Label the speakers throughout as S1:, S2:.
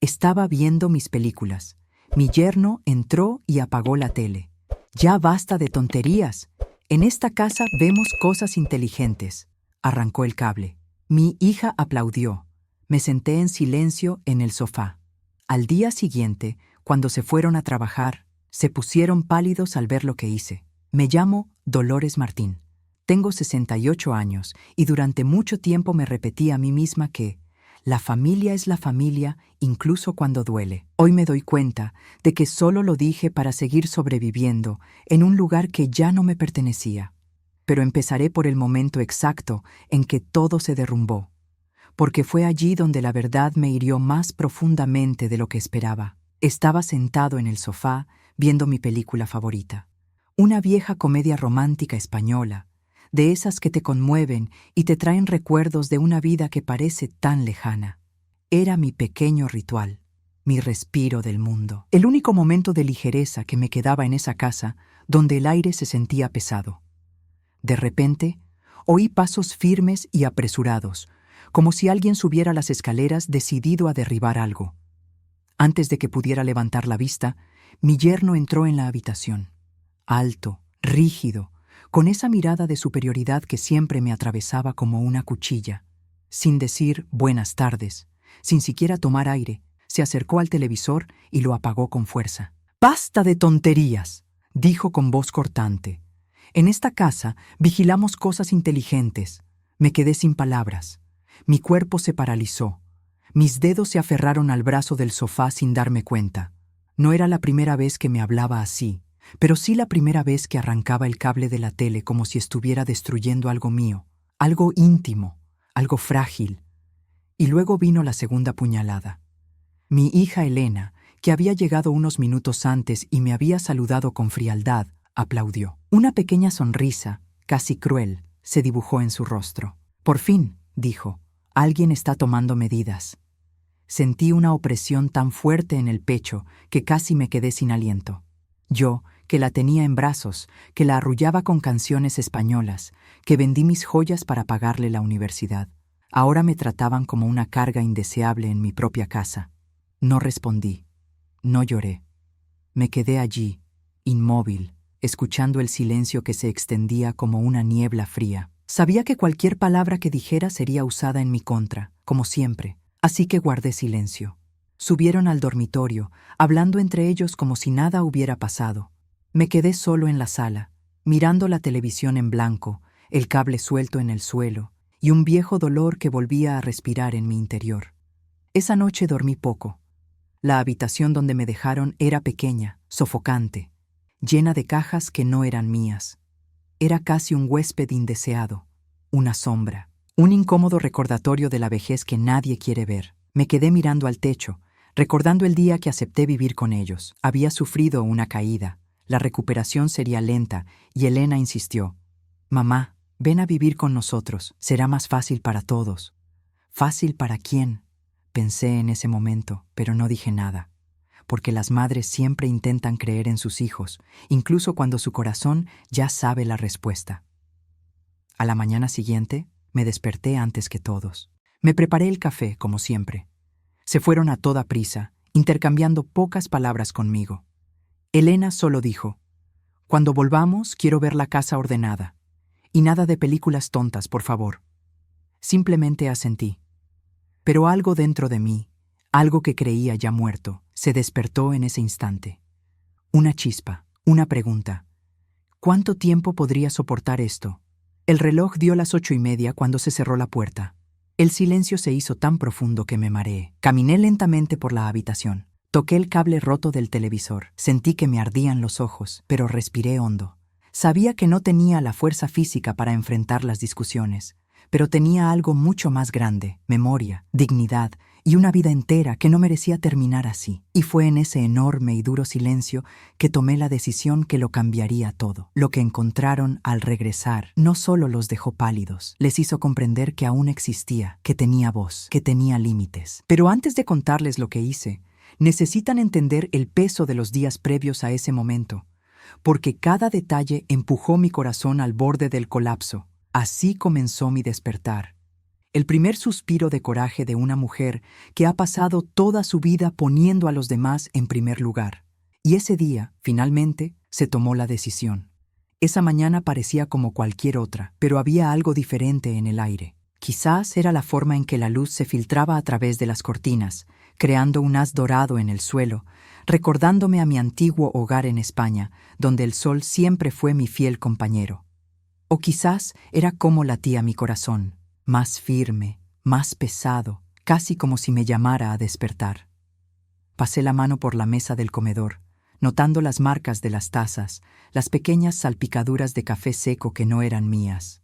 S1: Estaba viendo mis películas. Mi yerno entró y apagó la tele. «Ya basta de tonterías. En esta casa vemos cosas inteligentes». Arrancó el cable. Mi hija aplaudió. Me senté en silencio en el sofá. Al día siguiente, cuando se fueron a trabajar, se pusieron pálidos al ver lo que hice. Me llamo Dolores Martín. Tengo 68 años y durante mucho tiempo me repetí a mí misma que la familia es la familia incluso cuando duele. Hoy me doy cuenta de que solo lo dije para seguir sobreviviendo en un lugar que ya no me pertenecía. Pero empezaré por el momento exacto en que todo se derrumbó, porque fue allí donde la verdad me hirió más profundamente de lo que esperaba. Estaba sentado en el sofá viendo mi película favorita, una vieja comedia romántica española, de esas que te conmueven y te traen recuerdos de una vida que parece tan lejana. Era mi pequeño ritual, mi respiro del mundo, el único momento de ligereza que me quedaba en esa casa donde el aire se sentía pesado. De repente, oí pasos firmes y apresurados, como si alguien subiera las escaleras decidido a derribar algo. Antes de que pudiera levantar la vista, mi yerno entró en la habitación, alto, rígido, con esa mirada de superioridad que siempre me atravesaba como una cuchilla. Sin decir buenas tardes, sin siquiera tomar aire, se acercó al televisor y lo apagó con fuerza. «¡Basta de tonterías!», dijo con voz cortante. «En esta casa vigilamos cosas inteligentes». Me quedé sin palabras. Mi cuerpo se paralizó. Mis dedos se aferraron al brazo del sofá sin darme cuenta. No era la primera vez que me hablaba así, pero sí la primera vez que arrancaba el cable de la tele como si estuviera destruyendo algo mío, algo íntimo, algo frágil. Y luego vino la segunda puñalada. Mi hija Elena, que había llegado unos minutos antes y me había saludado con frialdad, aplaudió. Una pequeña sonrisa, casi cruel, se dibujó en su rostro. «Por fin», dijo, «alguien está tomando medidas». Sentí una opresión tan fuerte en el pecho que casi me quedé sin aliento. Yo, que la tenía en brazos, que la arrullaba con canciones españolas, que vendí mis joyas para pagarle la universidad. Ahora me trataban como una carga indeseable en mi propia casa. No respondí, no lloré. Me quedé allí, inmóvil, escuchando el silencio que se extendía como una niebla fría. Sabía que cualquier palabra que dijera sería usada en mi contra, como siempre, así que guardé silencio. Subieron al dormitorio, hablando entre ellos como si nada hubiera pasado. Me quedé solo en la sala, mirando la televisión en blanco, el cable suelto en el suelo y un viejo dolor que volvía a respirar en mi interior. Esa noche dormí poco. La habitación donde me dejaron era pequeña, sofocante, llena de cajas que no eran mías. Era casi un huésped indeseado, una sombra, un incómodo recordatorio de la vejez que nadie quiere ver. Me quedé mirando al techo, recordando el día que acepté vivir con ellos. Había sufrido una caída. La recuperación sería lenta y Elena insistió. «Mamá, ven a vivir con nosotros. Será más fácil para todos». «¿Fácil para quién?», pensé en ese momento, pero no dije nada, porque las madres siempre intentan creer en sus hijos, incluso cuando su corazón ya sabe la respuesta. A la mañana siguiente, me desperté antes que todos. Me preparé el café, como siempre. Se fueron a toda prisa, intercambiando pocas palabras conmigo. Elena solo dijo, «Cuando volvamos, quiero ver la casa ordenada. Y nada de películas tontas, por favor». Simplemente asentí. Pero algo dentro de mí, algo que creía ya muerto, se despertó en ese instante. Una chispa, una pregunta. ¿Cuánto tiempo podría soportar esto? El reloj dio las 8:30 cuando se cerró la puerta. El silencio se hizo tan profundo que me mareé. Caminé lentamente por la habitación. Toqué el cable roto del televisor. Sentí que me ardían los ojos, pero respiré hondo. Sabía que no tenía la fuerza física para enfrentar las discusiones, pero tenía algo mucho más grande, memoria, dignidad y una vida entera que no merecía terminar así. Y fue en ese enorme y duro silencio que tomé la decisión que lo cambiaría todo. Lo que encontraron al regresar no solo los dejó pálidos, les hizo comprender que aún existía, que tenía voz, que tenía límites. Pero antes de contarles lo que hice, necesitan entender el peso de los días previos a ese momento, porque cada detalle empujó mi corazón al borde del colapso. Así comenzó mi despertar. El primer suspiro de coraje de una mujer que ha pasado toda su vida poniendo a los demás en primer lugar. Y ese día, finalmente, se tomó la decisión. Esa mañana parecía como cualquier otra, pero había algo diferente en el aire. Quizás era la forma en que la luz se filtraba a través de las cortinas, creando un haz dorado en el suelo, recordándome a mi antiguo hogar en España, donde el sol siempre fue mi fiel compañero. O quizás era como latía mi corazón, más firme, más pesado, casi como si me llamara a despertar. Pasé la mano por la mesa del comedor, notando las marcas de las tazas, las pequeñas salpicaduras de café seco que no eran mías.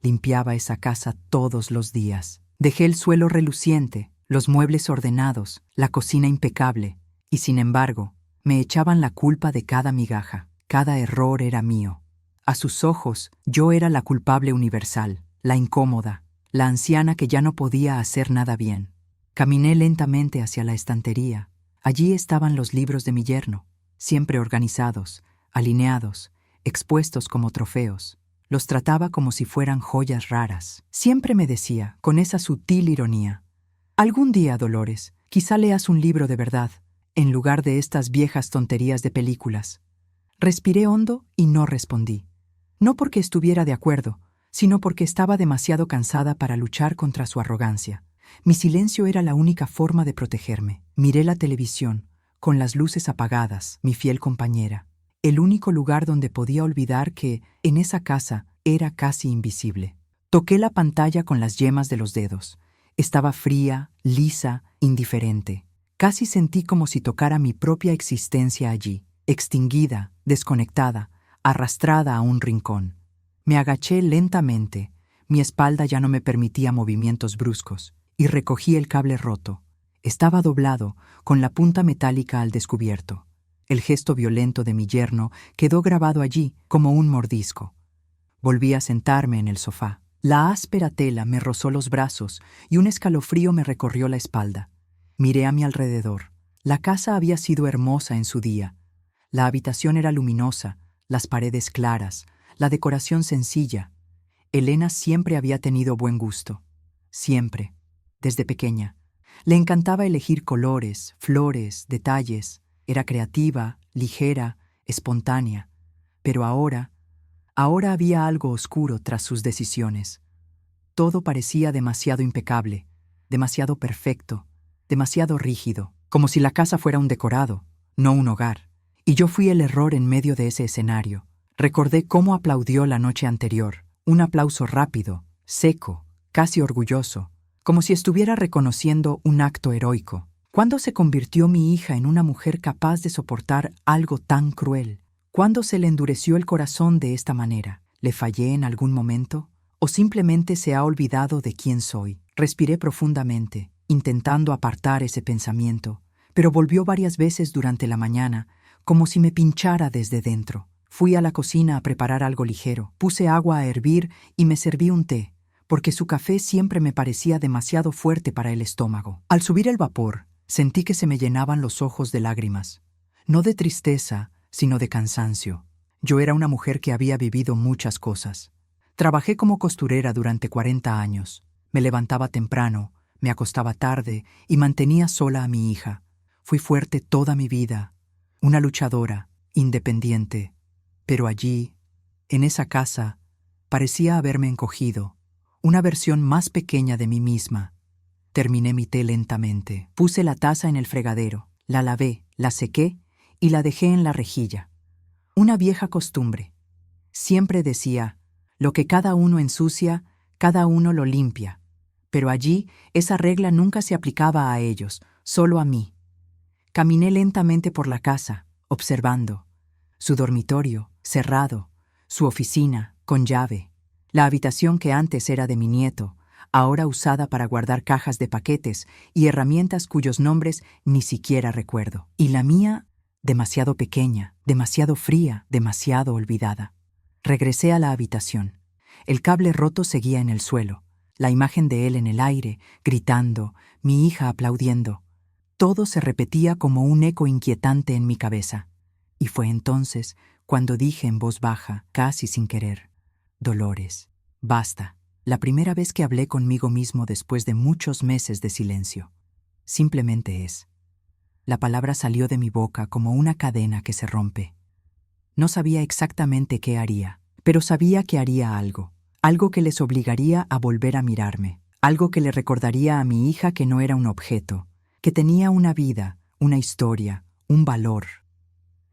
S1: Limpiaba esa casa todos los días. Dejé el suelo reluciente, los muebles ordenados, la cocina impecable, y sin embargo, me echaban la culpa de cada migaja. Cada error era mío. A sus ojos, yo era la culpable universal, la incómoda, la anciana que ya no podía hacer nada bien. Caminé lentamente hacia la estantería. Allí estaban los libros de mi yerno, siempre organizados, alineados, expuestos como trofeos. Los trataba como si fueran joyas raras. Siempre me decía, con esa sutil ironía, «Algún día, Dolores, quizá leas un libro de verdad, en lugar de estas viejas tonterías de películas». Respiré hondo y no respondí. No porque estuviera de acuerdo, sino porque estaba demasiado cansada para luchar contra su arrogancia. Mi silencio era la única forma de protegerme. Miré la televisión, con las luces apagadas, mi fiel compañera. El único lugar donde podía olvidar que, en esa casa, era casi invisible. Toqué la pantalla con las yemas de los dedos. Estaba fría, lisa, indiferente. Casi sentí como si tocara mi propia existencia allí, extinguida, desconectada, arrastrada a un rincón. Me agaché lentamente, mi espalda ya no me permitía movimientos bruscos, y recogí el cable roto. Estaba doblado, con la punta metálica al descubierto. El gesto violento de mi yerno quedó grabado allí como un mordisco. Volví a sentarme en el sofá. La áspera tela me rozó los brazos y un escalofrío me recorrió la espalda. Miré a mi alrededor. La casa había sido hermosa en su día. La habitación era luminosa, las paredes claras, la decoración sencilla. Elena siempre había tenido buen gusto. Siempre, desde pequeña. Le encantaba elegir colores, flores, detalles. Era creativa, ligera, espontánea. Pero ahora había algo oscuro tras sus decisiones. Todo parecía demasiado impecable, demasiado perfecto, demasiado rígido, como si la casa fuera un decorado, no un hogar. Y yo fui el error en medio de ese escenario. Recordé cómo aplaudió la noche anterior, un aplauso rápido, seco, casi orgulloso, como si estuviera reconociendo un acto heroico. ¿Cuándo se convirtió mi hija en una mujer capaz de soportar algo tan cruel? ¿Cuándo se le endureció el corazón de esta manera? ¿Le fallé en algún momento? ¿O simplemente se ha olvidado de quién soy? Respiré profundamente, intentando apartar ese pensamiento, pero volvió varias veces durante la mañana, como si me pinchara desde dentro. Fui a la cocina a preparar algo ligero, puse agua a hervir y me serví un té, porque su café siempre me parecía demasiado fuerte para el estómago. Al subir el vapor, sentí que se me llenaban los ojos de lágrimas, no de tristeza, sino de cansancio. Yo era una mujer que había vivido muchas cosas. Trabajé como costurera durante 40 años. Me levantaba temprano, me acostaba tarde y mantenía sola a mi hija. Fui fuerte toda mi vida, una luchadora, independiente. Pero allí, en esa casa, parecía haberme encogido, una versión más pequeña de mí misma. Terminé mi té lentamente. Puse la taza en el fregadero, la lavé, la sequé y la dejé en la rejilla. Una vieja costumbre. Siempre decía, lo que cada uno ensucia, cada uno lo limpia. Pero allí esa regla nunca se aplicaba a ellos, solo a mí. Caminé lentamente por la casa, observando. Su dormitorio, cerrado, su oficina, con llave. La habitación que antes era de mi nieto, ahora usada para guardar cajas de paquetes y herramientas cuyos nombres ni siquiera recuerdo. Y la mía, demasiado pequeña, demasiado fría, demasiado olvidada. Regresé a la habitación. El cable roto seguía en el suelo, la imagen de él en el aire, gritando, mi hija aplaudiendo. Todo se repetía como un eco inquietante en mi cabeza. Y fue entonces cuando dije en voz baja, casi sin querer, Dolores, basta. La primera vez que hablé conmigo mismo después de muchos meses de silencio. Simplemente es. La palabra salió de mi boca como una cadena que se rompe. No sabía exactamente qué haría, pero sabía que haría algo. Algo que les obligaría a volver a mirarme. Algo que le recordaría a mi hija que no era un objeto, que tenía una vida, una historia, un valor.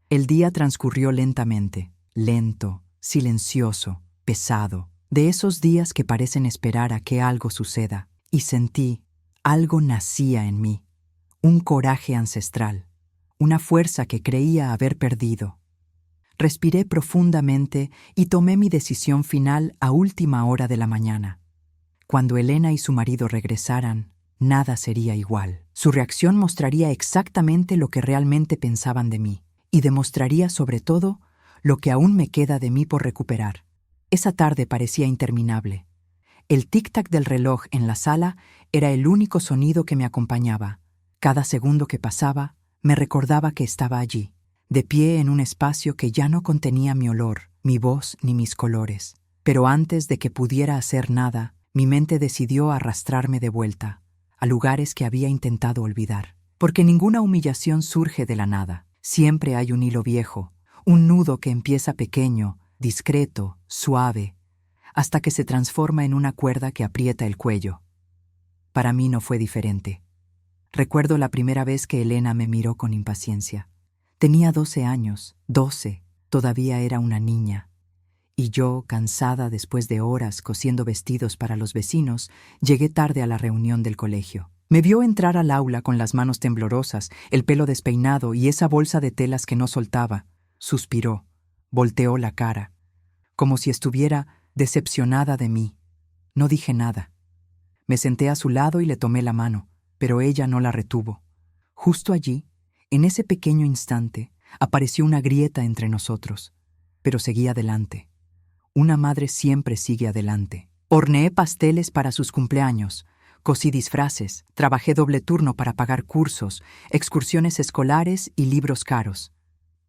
S1: El día transcurrió lentamente, lento, silencioso, pesado, de esos días que parecen esperar a que algo suceda, y sentí, algo nacía en mí, un coraje ancestral, una fuerza que creía haber perdido. Respiré profundamente y tomé mi decisión final a última hora de la mañana. Cuando Elena y su marido regresaran, nada sería igual. Su reacción mostraría exactamente lo que realmente pensaban de mí, y demostraría sobre todo lo que aún me queda de mí por recuperar. Esa tarde parecía interminable. El tic-tac del reloj en la sala era el único sonido que me acompañaba. Cada segundo que pasaba, me recordaba que estaba allí, de pie en un espacio que ya no contenía mi olor, mi voz ni mis colores. Pero antes de que pudiera hacer nada, mi mente decidió arrastrarme de vuelta, a lugares que había intentado olvidar. Porque ninguna humillación surge de la nada. Siempre hay un hilo viejo, un nudo que empieza pequeño, discreto, suave, hasta que se transforma en una cuerda que aprieta el cuello. Para mí no fue diferente. Recuerdo la primera vez que Elena me miró con impaciencia. Tenía 12 años, 12, todavía era una niña. Y yo, cansada después de horas cosiendo vestidos para los vecinos, llegué tarde a la reunión del colegio. Me vio entrar al aula con las manos temblorosas, el pelo despeinado y esa bolsa de telas que no soltaba. Suspiró, volteó la cara, como si estuviera decepcionada de mí. No dije nada. Me senté a su lado y le tomé la mano, pero ella no la retuvo. Justo allí, en ese pequeño instante, apareció una grieta entre nosotros, pero seguí adelante. Una madre siempre sigue adelante. Horneé pasteles para sus cumpleaños, cosí disfraces, trabajé doble turno para pagar cursos, excursiones escolares y libros caros.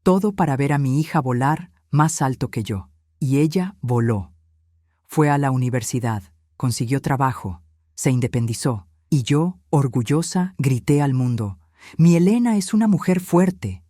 S1: Todo para ver a mi hija volar más alto que yo. Y ella voló. Fue a la universidad, consiguió trabajo, se independizó. Y yo, orgullosa, grité al mundo: «Mi Elena es una mujer fuerte».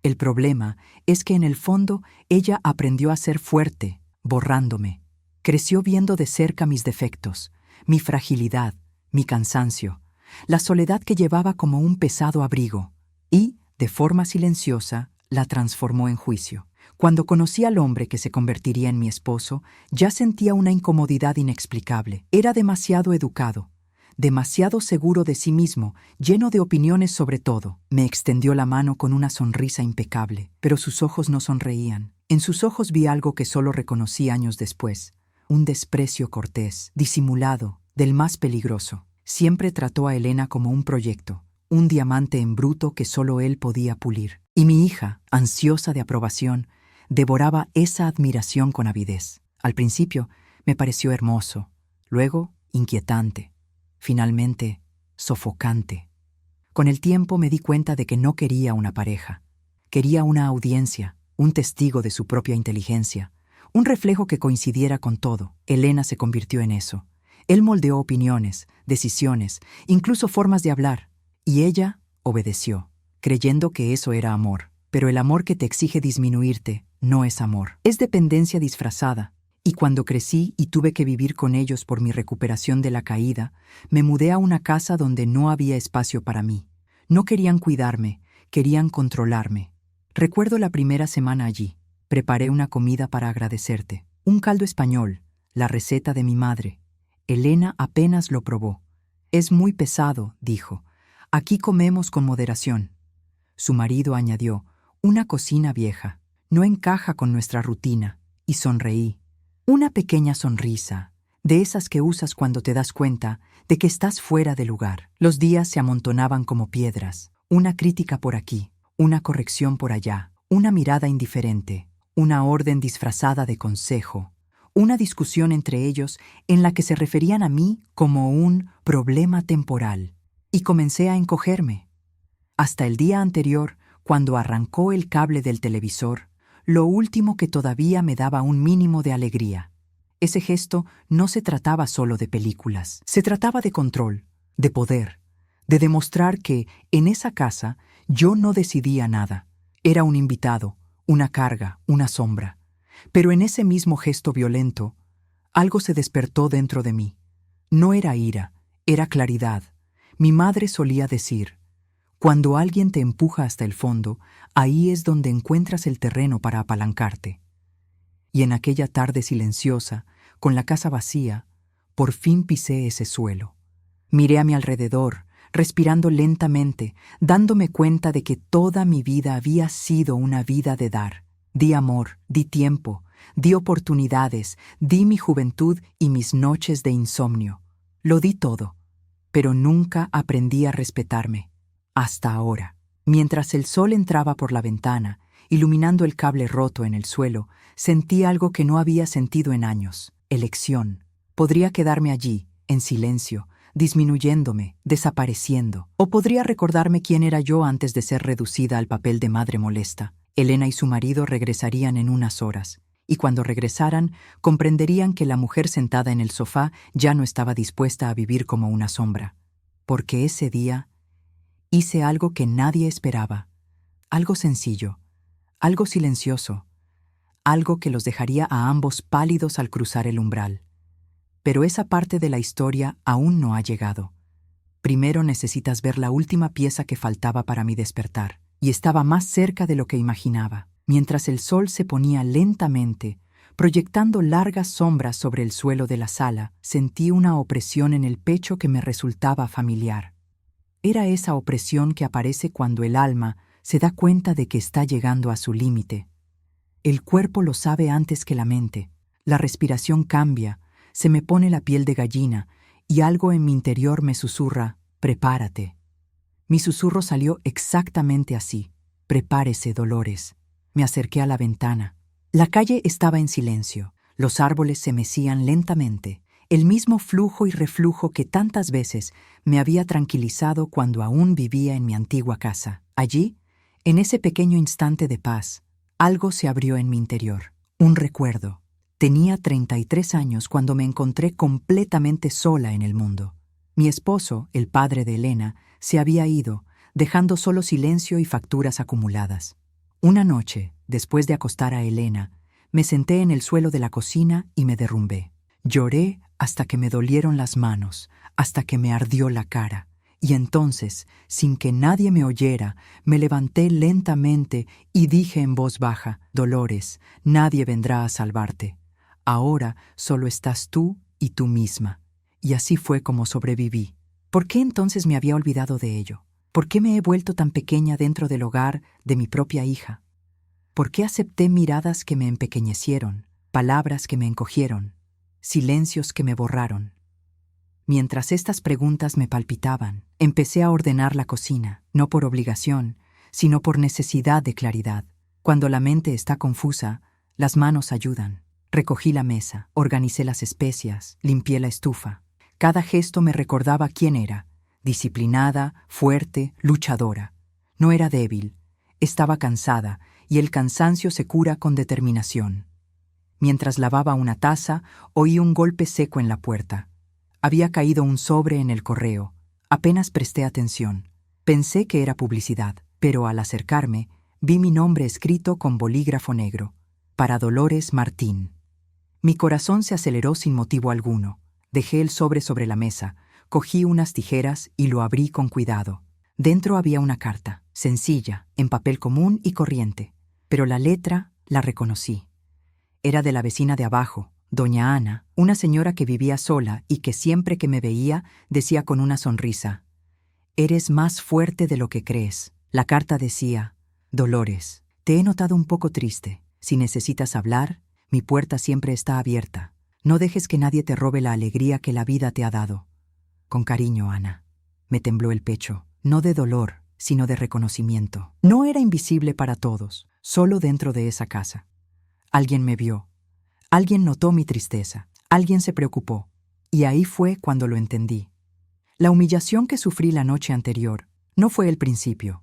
S1: El problema es que en el fondo ella aprendió a ser fuerte, borrándome. Creció viendo de cerca mis defectos, mi fragilidad, mi cansancio, la soledad que llevaba como un pesado abrigo, y, de forma silenciosa, la transformó en juicio. Cuando conocí al hombre que se convertiría en mi esposo, ya sentía una incomodidad inexplicable. Era demasiado educado, demasiado seguro de sí mismo, lleno de opiniones sobre todo. Me extendió la mano con una sonrisa impecable, pero sus ojos no sonreían. En sus ojos vi algo que solo reconocí años después: un desprecio cortés, disimulado, del más peligroso. Siempre trató a Elena como un proyecto, un diamante en bruto que solo él podía pulir. Y mi hija, ansiosa de aprobación, devoraba esa admiración con avidez. Al principio me pareció hermoso, luego inquietante, finalmente sofocante. Con el tiempo me di cuenta de que no quería una pareja. Quería una audiencia, un testigo de su propia inteligencia, un reflejo que coincidiera con todo. Elena se convirtió en eso. Él moldeó opiniones, decisiones, incluso formas de hablar, y ella obedeció, creyendo que eso era amor. Pero el amor que te exige disminuirte no es amor, es dependencia disfrazada. Y cuando crecí y tuve que vivir con ellos por mi recuperación de la caída, me mudé a una casa donde no había espacio para mí. No querían cuidarme, querían controlarme. Recuerdo la primera semana allí. Preparé una comida para agradecerte. Un caldo español, la receta de mi madre. Elena apenas lo probó. «Es muy pesado», dijo. «Aquí comemos con moderación». Su marido añadió: «Una cocina vieja. No encaja con nuestra rutina». Y sonreí. Una pequeña sonrisa, de esas que usas cuando te das cuenta de que estás fuera de lugar. Los días se amontonaban como piedras. Una crítica por aquí, una corrección por allá, una mirada indiferente, una orden disfrazada de consejo, una discusión entre ellos en la que se referían a mí como un problema temporal. Y comencé a encogerme. Hasta el día anterior, cuando arrancó el cable del televisor, lo último que todavía me daba un mínimo de alegría. Ese gesto no se trataba solo de películas, se trataba de control, de poder, de demostrar que, en esa casa, yo no decidía nada. Era un invitado, una carga, una sombra. Pero en ese mismo gesto violento, algo se despertó dentro de mí. No era ira, era claridad. Mi madre solía decir: cuando alguien te empuja hasta el fondo, ahí es donde encuentras el terreno para apalancarte. Y en aquella tarde silenciosa, con la casa vacía, por fin pisé ese suelo. Miré a mi alrededor, respirando lentamente, dándome cuenta de que toda mi vida había sido una vida de dar. Di amor, di tiempo, di oportunidades, di mi juventud y mis noches de insomnio. Lo di todo, pero nunca aprendí a respetarme. Hasta ahora. Mientras el sol entraba por la ventana, iluminando el cable roto en el suelo, sentí algo que no había sentido en años: elección. Podría quedarme allí, en silencio, disminuyéndome, desapareciendo. O podría recordarme quién era yo antes de ser reducida al papel de madre molesta. Elena y su marido regresarían en unas horas, y cuando regresaran, comprenderían que la mujer sentada en el sofá ya no estaba dispuesta a vivir como una sombra. Porque ese día hice algo que nadie esperaba, algo sencillo, algo silencioso, algo que los dejaría a ambos pálidos al cruzar el umbral. Pero esa parte de la historia aún no ha llegado. Primero necesitas ver la última pieza que faltaba para mi despertar, y estaba más cerca de lo que imaginaba. Mientras el sol se ponía lentamente, proyectando largas sombras sobre el suelo de la sala, sentí una opresión en el pecho que me resultaba familiar. Era esa opresión que aparece cuando el alma se da cuenta de que está llegando a su límite. El cuerpo lo sabe antes que la mente. La respiración cambia, se me pone la piel de gallina y algo en mi interior me susurra: prepárate. Mi susurro salió exactamente así: prepárese, Dolores. Me acerqué a la ventana. La calle estaba en silencio. Los árboles se mecían lentamente, el mismo flujo y reflujo que tantas veces me había tranquilizado cuando aún vivía en mi antigua casa. Allí, en ese pequeño instante de paz, algo se abrió en mi interior. Un recuerdo. Tenía 33 años cuando me encontré completamente sola en el mundo. Mi esposo, el padre de Elena, se había ido, dejando solo silencio y facturas acumuladas. Una noche, después de acostar a Elena, me senté en el suelo de la cocina y me derrumbé. Lloré hasta que me dolieron las manos, hasta que me ardió la cara. Y entonces, sin que nadie me oyera, me levanté lentamente y dije en voz baja: Dolores, nadie vendrá a salvarte. Ahora solo estás tú y tú misma. Y así fue como sobreviví. ¿Por qué entonces me había olvidado de ello? ¿Por qué me he vuelto tan pequeña dentro del hogar de mi propia hija? ¿Por qué acepté miradas que me empequeñecieron, palabras que me encogieron, silencios que me borraron? Mientras estas preguntas me palpitaban, empecé a ordenar la cocina, no por obligación, sino por necesidad de claridad. Cuando la mente está confusa, las manos ayudan. Recogí la mesa, organicé las especias, limpié la estufa. Cada gesto me recordaba quién era: disciplinada, fuerte, luchadora. No era débil, estaba cansada, y el cansancio se cura con determinación. Mientras lavaba una taza, oí un golpe seco en la puerta. Había caído un sobre en el correo. Apenas presté atención. Pensé que era publicidad, pero al acercarme, vi mi nombre escrito con bolígrafo negro: para Dolores Martín. Mi corazón se aceleró sin motivo alguno. Dejé el sobre la mesa, cogí unas tijeras y lo abrí con cuidado. Dentro había una carta, sencilla, en papel común y corriente, pero la letra la reconocí. Era de la vecina de abajo, doña Ana, una señora que vivía sola y que siempre que me veía decía con una sonrisa: «Eres más fuerte de lo que crees». La carta decía: «Dolores, te he notado un poco triste. Si necesitas hablar, mi puerta siempre está abierta. No dejes que nadie te robe la alegría que la vida te ha dado. Con cariño, Ana». Me tembló el pecho, no de dolor, sino de reconocimiento. No era invisible para todos, solo dentro de esa casa. Alguien me vio. Alguien notó mi tristeza. Alguien se preocupó. Y ahí fue cuando lo entendí. La humillación que sufrí la noche anterior no fue el principio.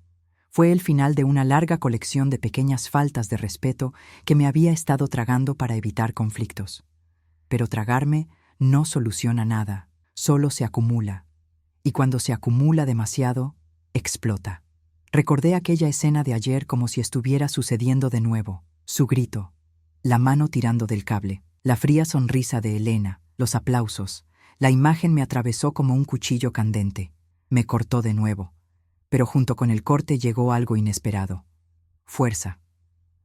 S1: Fue el final de una larga colección de pequeñas faltas de respeto que me había estado tragando para evitar conflictos. pero tragarme no soluciona nada, solo se acumula. Y cuando se acumula demasiado, explota. Recordé aquella escena de ayer como si estuviera sucediendo de nuevo. Su grito, la mano tirando del cable, la fría sonrisa de Elena, los aplausos. La imagen me atravesó como un cuchillo candente. Me cortó de nuevo. Pero junto con el corte llegó algo inesperado. Fuerza.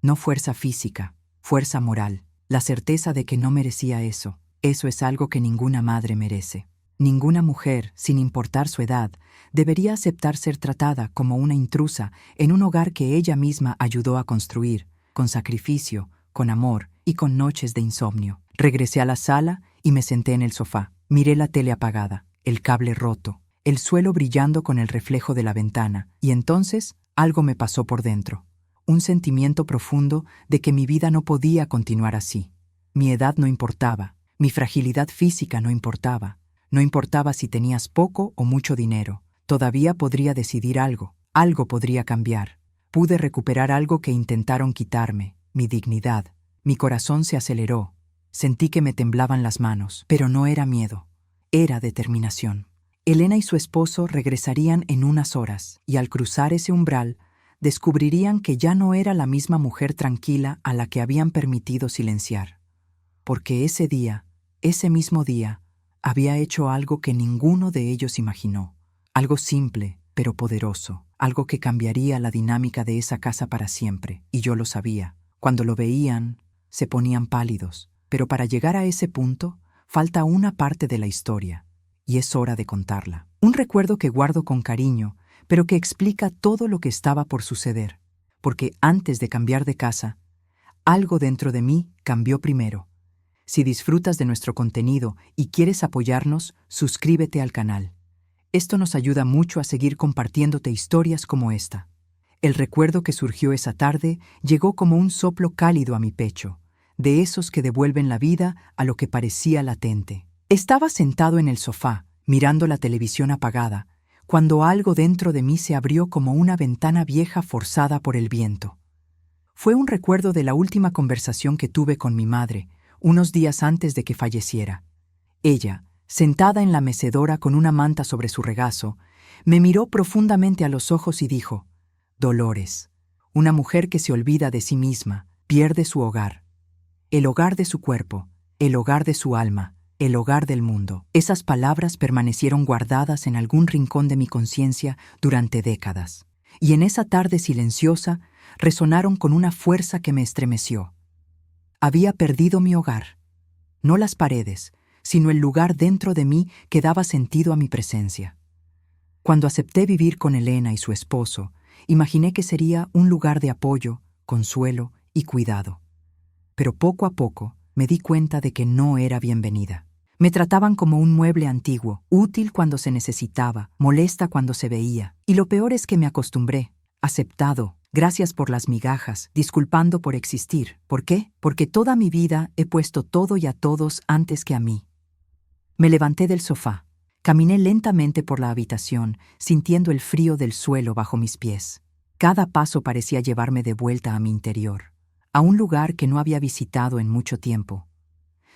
S1: No fuerza física, fuerza moral. La certeza de que no merecía eso. Eso es algo que ninguna madre merece. Ninguna mujer, sin importar su edad, debería aceptar ser tratada como una intrusa en un hogar que ella misma ayudó a construir, con sacrificio, con amor y con noches de insomnio. Regresé a la sala y me senté en el sofá. Miré la tele apagada, el cable roto, el suelo brillando con el reflejo de la ventana, y entonces algo me pasó por dentro. Un sentimiento profundo de que mi vida no podía continuar así. Mi edad no importaba, mi fragilidad física no importaba. No importaba si tenías poco o mucho dinero, todavía podría decidir algo podría cambiar. Pude recuperar algo que intentaron quitarme, mi dignidad. Mi corazón se aceleró, sentí que me temblaban las manos, pero no era miedo, era determinación. Elena y su esposo regresarían en unas horas, y al cruzar ese umbral, descubrirían que ya no era la misma mujer tranquila a la que habían permitido silenciar. Porque ese mismo día, había hecho algo que ninguno de ellos imaginó. Algo simple, pero poderoso. Algo que cambiaría la dinámica de esa casa para siempre. Y yo lo sabía. Cuando lo veían, se ponían pálidos. Pero para llegar a ese punto, falta una parte de la historia. Y es hora de contarla. Un recuerdo que guardo con cariño, pero que explica todo lo que estaba por suceder. Porque antes de cambiar de casa, algo dentro de mí cambió primero. Si disfrutas de nuestro contenido y quieres apoyarnos, suscríbete al canal. Esto nos ayuda mucho a seguir compartiéndote historias como esta. El recuerdo que surgió esa tarde llegó como un soplo cálido a mi pecho, de esos que devuelven la vida a lo que parecía latente. Estaba sentado en el sofá, mirando la televisión apagada, cuando algo dentro de mí se abrió como una ventana vieja forzada por el viento. Fue un recuerdo de la última conversación que tuve con mi madre, unos días antes de que falleciera. Ella, sentada en la mecedora con una manta sobre su regazo, me miró profundamente a los ojos y dijo: Dolores, una mujer que se olvida de sí misma, pierde su hogar. El hogar de su cuerpo, el hogar de su alma, el hogar del mundo. Esas palabras permanecieron guardadas en algún rincón de mi conciencia durante décadas, y en esa tarde silenciosa resonaron con una fuerza que me estremeció. Había perdido mi hogar, no las paredes, sino el lugar dentro de mí que daba sentido a mi presencia. Cuando acepté vivir con Elena y su esposo, imaginé que sería un lugar de apoyo, consuelo y cuidado. Pero poco a poco me di cuenta de que no era bienvenida. Me trataban como un mueble antiguo, útil cuando se necesitaba, molesta cuando se veía. Y lo peor es que me acostumbré, aceptado. Gracias por las migajas, disculpando por existir. ¿Por qué? Porque toda mi vida he puesto todo y a todos antes que a mí. Me levanté del sofá, caminé lentamente por la habitación, sintiendo el frío del suelo bajo mis pies. Cada paso parecía llevarme de vuelta a mi interior, a un lugar que no había visitado en mucho tiempo.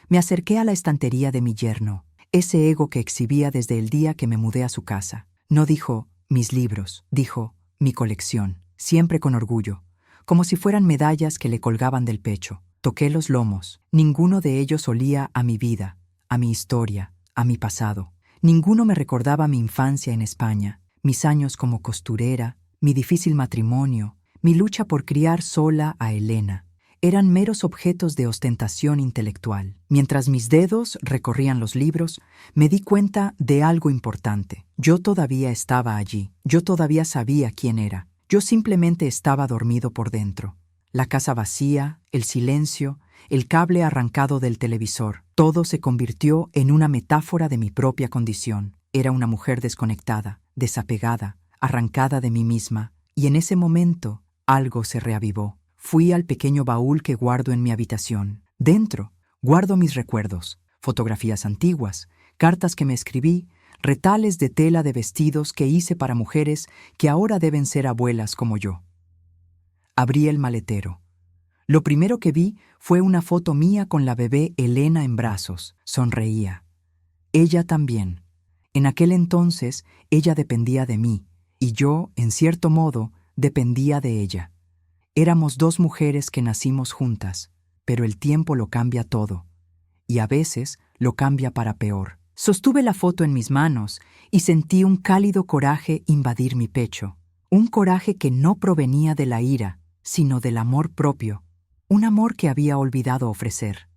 S1: Me acerqué a la estantería de mi yerno, ese ego que exhibía desde el día que me mudé a su casa. No dijo mis libros, dijo mi colección. Siempre con orgullo, como si fueran medallas que le colgaban del pecho. Toqué los lomos. Ninguno de ellos olía a mi vida, a mi historia, a mi pasado. Ninguno me recordaba mi infancia en España, mis años como costurera, mi difícil matrimonio, mi lucha por criar sola a Elena. Eran meros objetos de ostentación intelectual. Mientras mis dedos recorrían los libros, me di cuenta de algo importante. Yo todavía estaba allí. Yo todavía sabía quién era. Yo simplemente estaba dormido por dentro. La casa vacía, el silencio, el cable arrancado del televisor, todo se convirtió en una metáfora de mi propia condición. Era una mujer desconectada, desapegada, arrancada de mí misma, y en ese momento algo se reavivó. Fui al pequeño baúl que guardo en mi habitación. Dentro guardo mis recuerdos, fotografías antiguas, cartas que me escribí, retales de tela de vestidos que hice para mujeres que ahora deben ser abuelas como yo. Abrí el maletero. Lo primero que vi fue una foto mía con la bebé Elena en brazos. Sonreía. Ella también. En aquel entonces, ella dependía de mí, y yo, en cierto modo, dependía de ella. Éramos dos mujeres que nacimos juntas, pero el tiempo lo cambia todo, y a veces lo cambia para peor. Sostuve la foto en mis manos y sentí un cálido coraje invadir mi pecho, un coraje que no provenía de la ira, sino del amor propio, un amor que había olvidado ofrecer.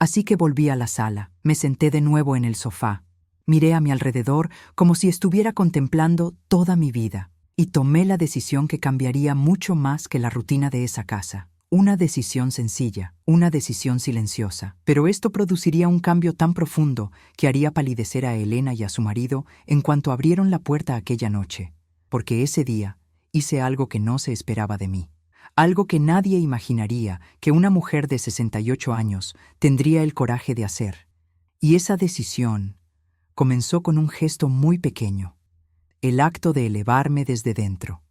S1: Así que volví a la sala, me senté de nuevo en el sofá, miré a mi alrededor como si estuviera contemplando toda mi vida, y tomé la decisión que cambiaría mucho más que la rutina de esa casa. Una decisión sencilla, una decisión silenciosa, pero esto produciría un cambio tan profundo que haría palidecer a Elena y a su marido en cuanto abrieron la puerta aquella noche, porque ese día hice algo que no se esperaba de mí, algo que nadie imaginaría que una mujer de 68 años tendría el coraje de hacer. Y esa decisión comenzó con un gesto muy pequeño, el acto de elevarme desde dentro.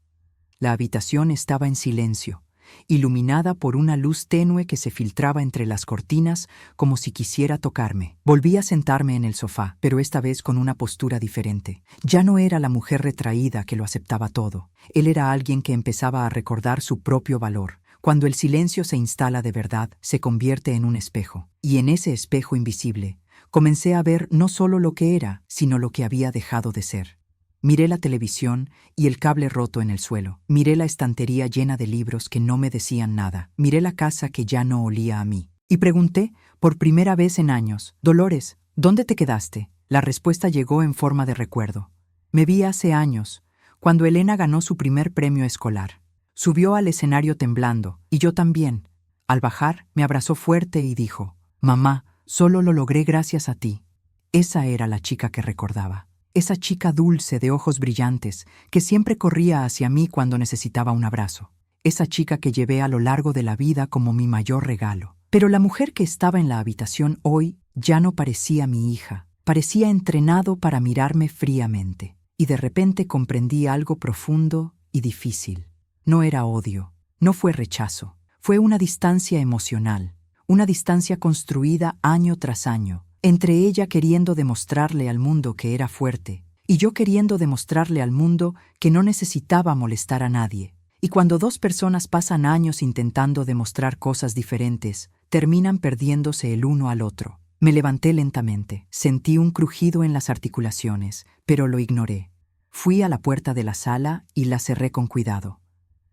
S1: La habitación estaba en silencio, iluminada por una luz tenue que se filtraba entre las cortinas como si quisiera tocarme. Volví a sentarme en el sofá, pero esta vez con una postura diferente. Ya no era la mujer retraída que lo aceptaba todo. Él era alguien que empezaba a recordar su propio valor. Cuando el silencio se instala de verdad, se convierte en un espejo. Y en ese espejo invisible, comencé a ver no solo lo que era, sino lo que había dejado de ser. Miré la televisión y el cable roto en el suelo. Miré la estantería llena de libros que no me decían nada. Miré la casa que ya no olía a mí. Y pregunté, por primera vez en años, «Dolores, ¿dónde te quedaste?» La respuesta llegó en forma de recuerdo. Me vi hace años, cuando Elena ganó su primer premio escolar. Subió al escenario temblando, y yo también. Al bajar, me abrazó fuerte y dijo, «Mamá, solo lo logré gracias a ti». Esa era la chica que recordaba. Esa chica dulce de ojos brillantes que siempre corría hacia mí cuando necesitaba un abrazo. Esa chica que llevé a lo largo de la vida como mi mayor regalo. Pero la mujer que estaba en la habitación hoy ya no parecía mi hija. Parecía entrenado para mirarme fríamente. Y de repente comprendí algo profundo y difícil. No era odio, no fue rechazo. Fue una distancia emocional. Una distancia construida año tras año, entre ella queriendo demostrarle al mundo que era fuerte, y yo queriendo demostrarle al mundo que no necesitaba molestar a nadie. Y cuando dos personas pasan años intentando demostrar cosas diferentes, terminan perdiéndose el uno al otro. Me levanté lentamente, sentí un crujido en las articulaciones, pero lo ignoré. Fui a la puerta de la sala y la cerré con cuidado.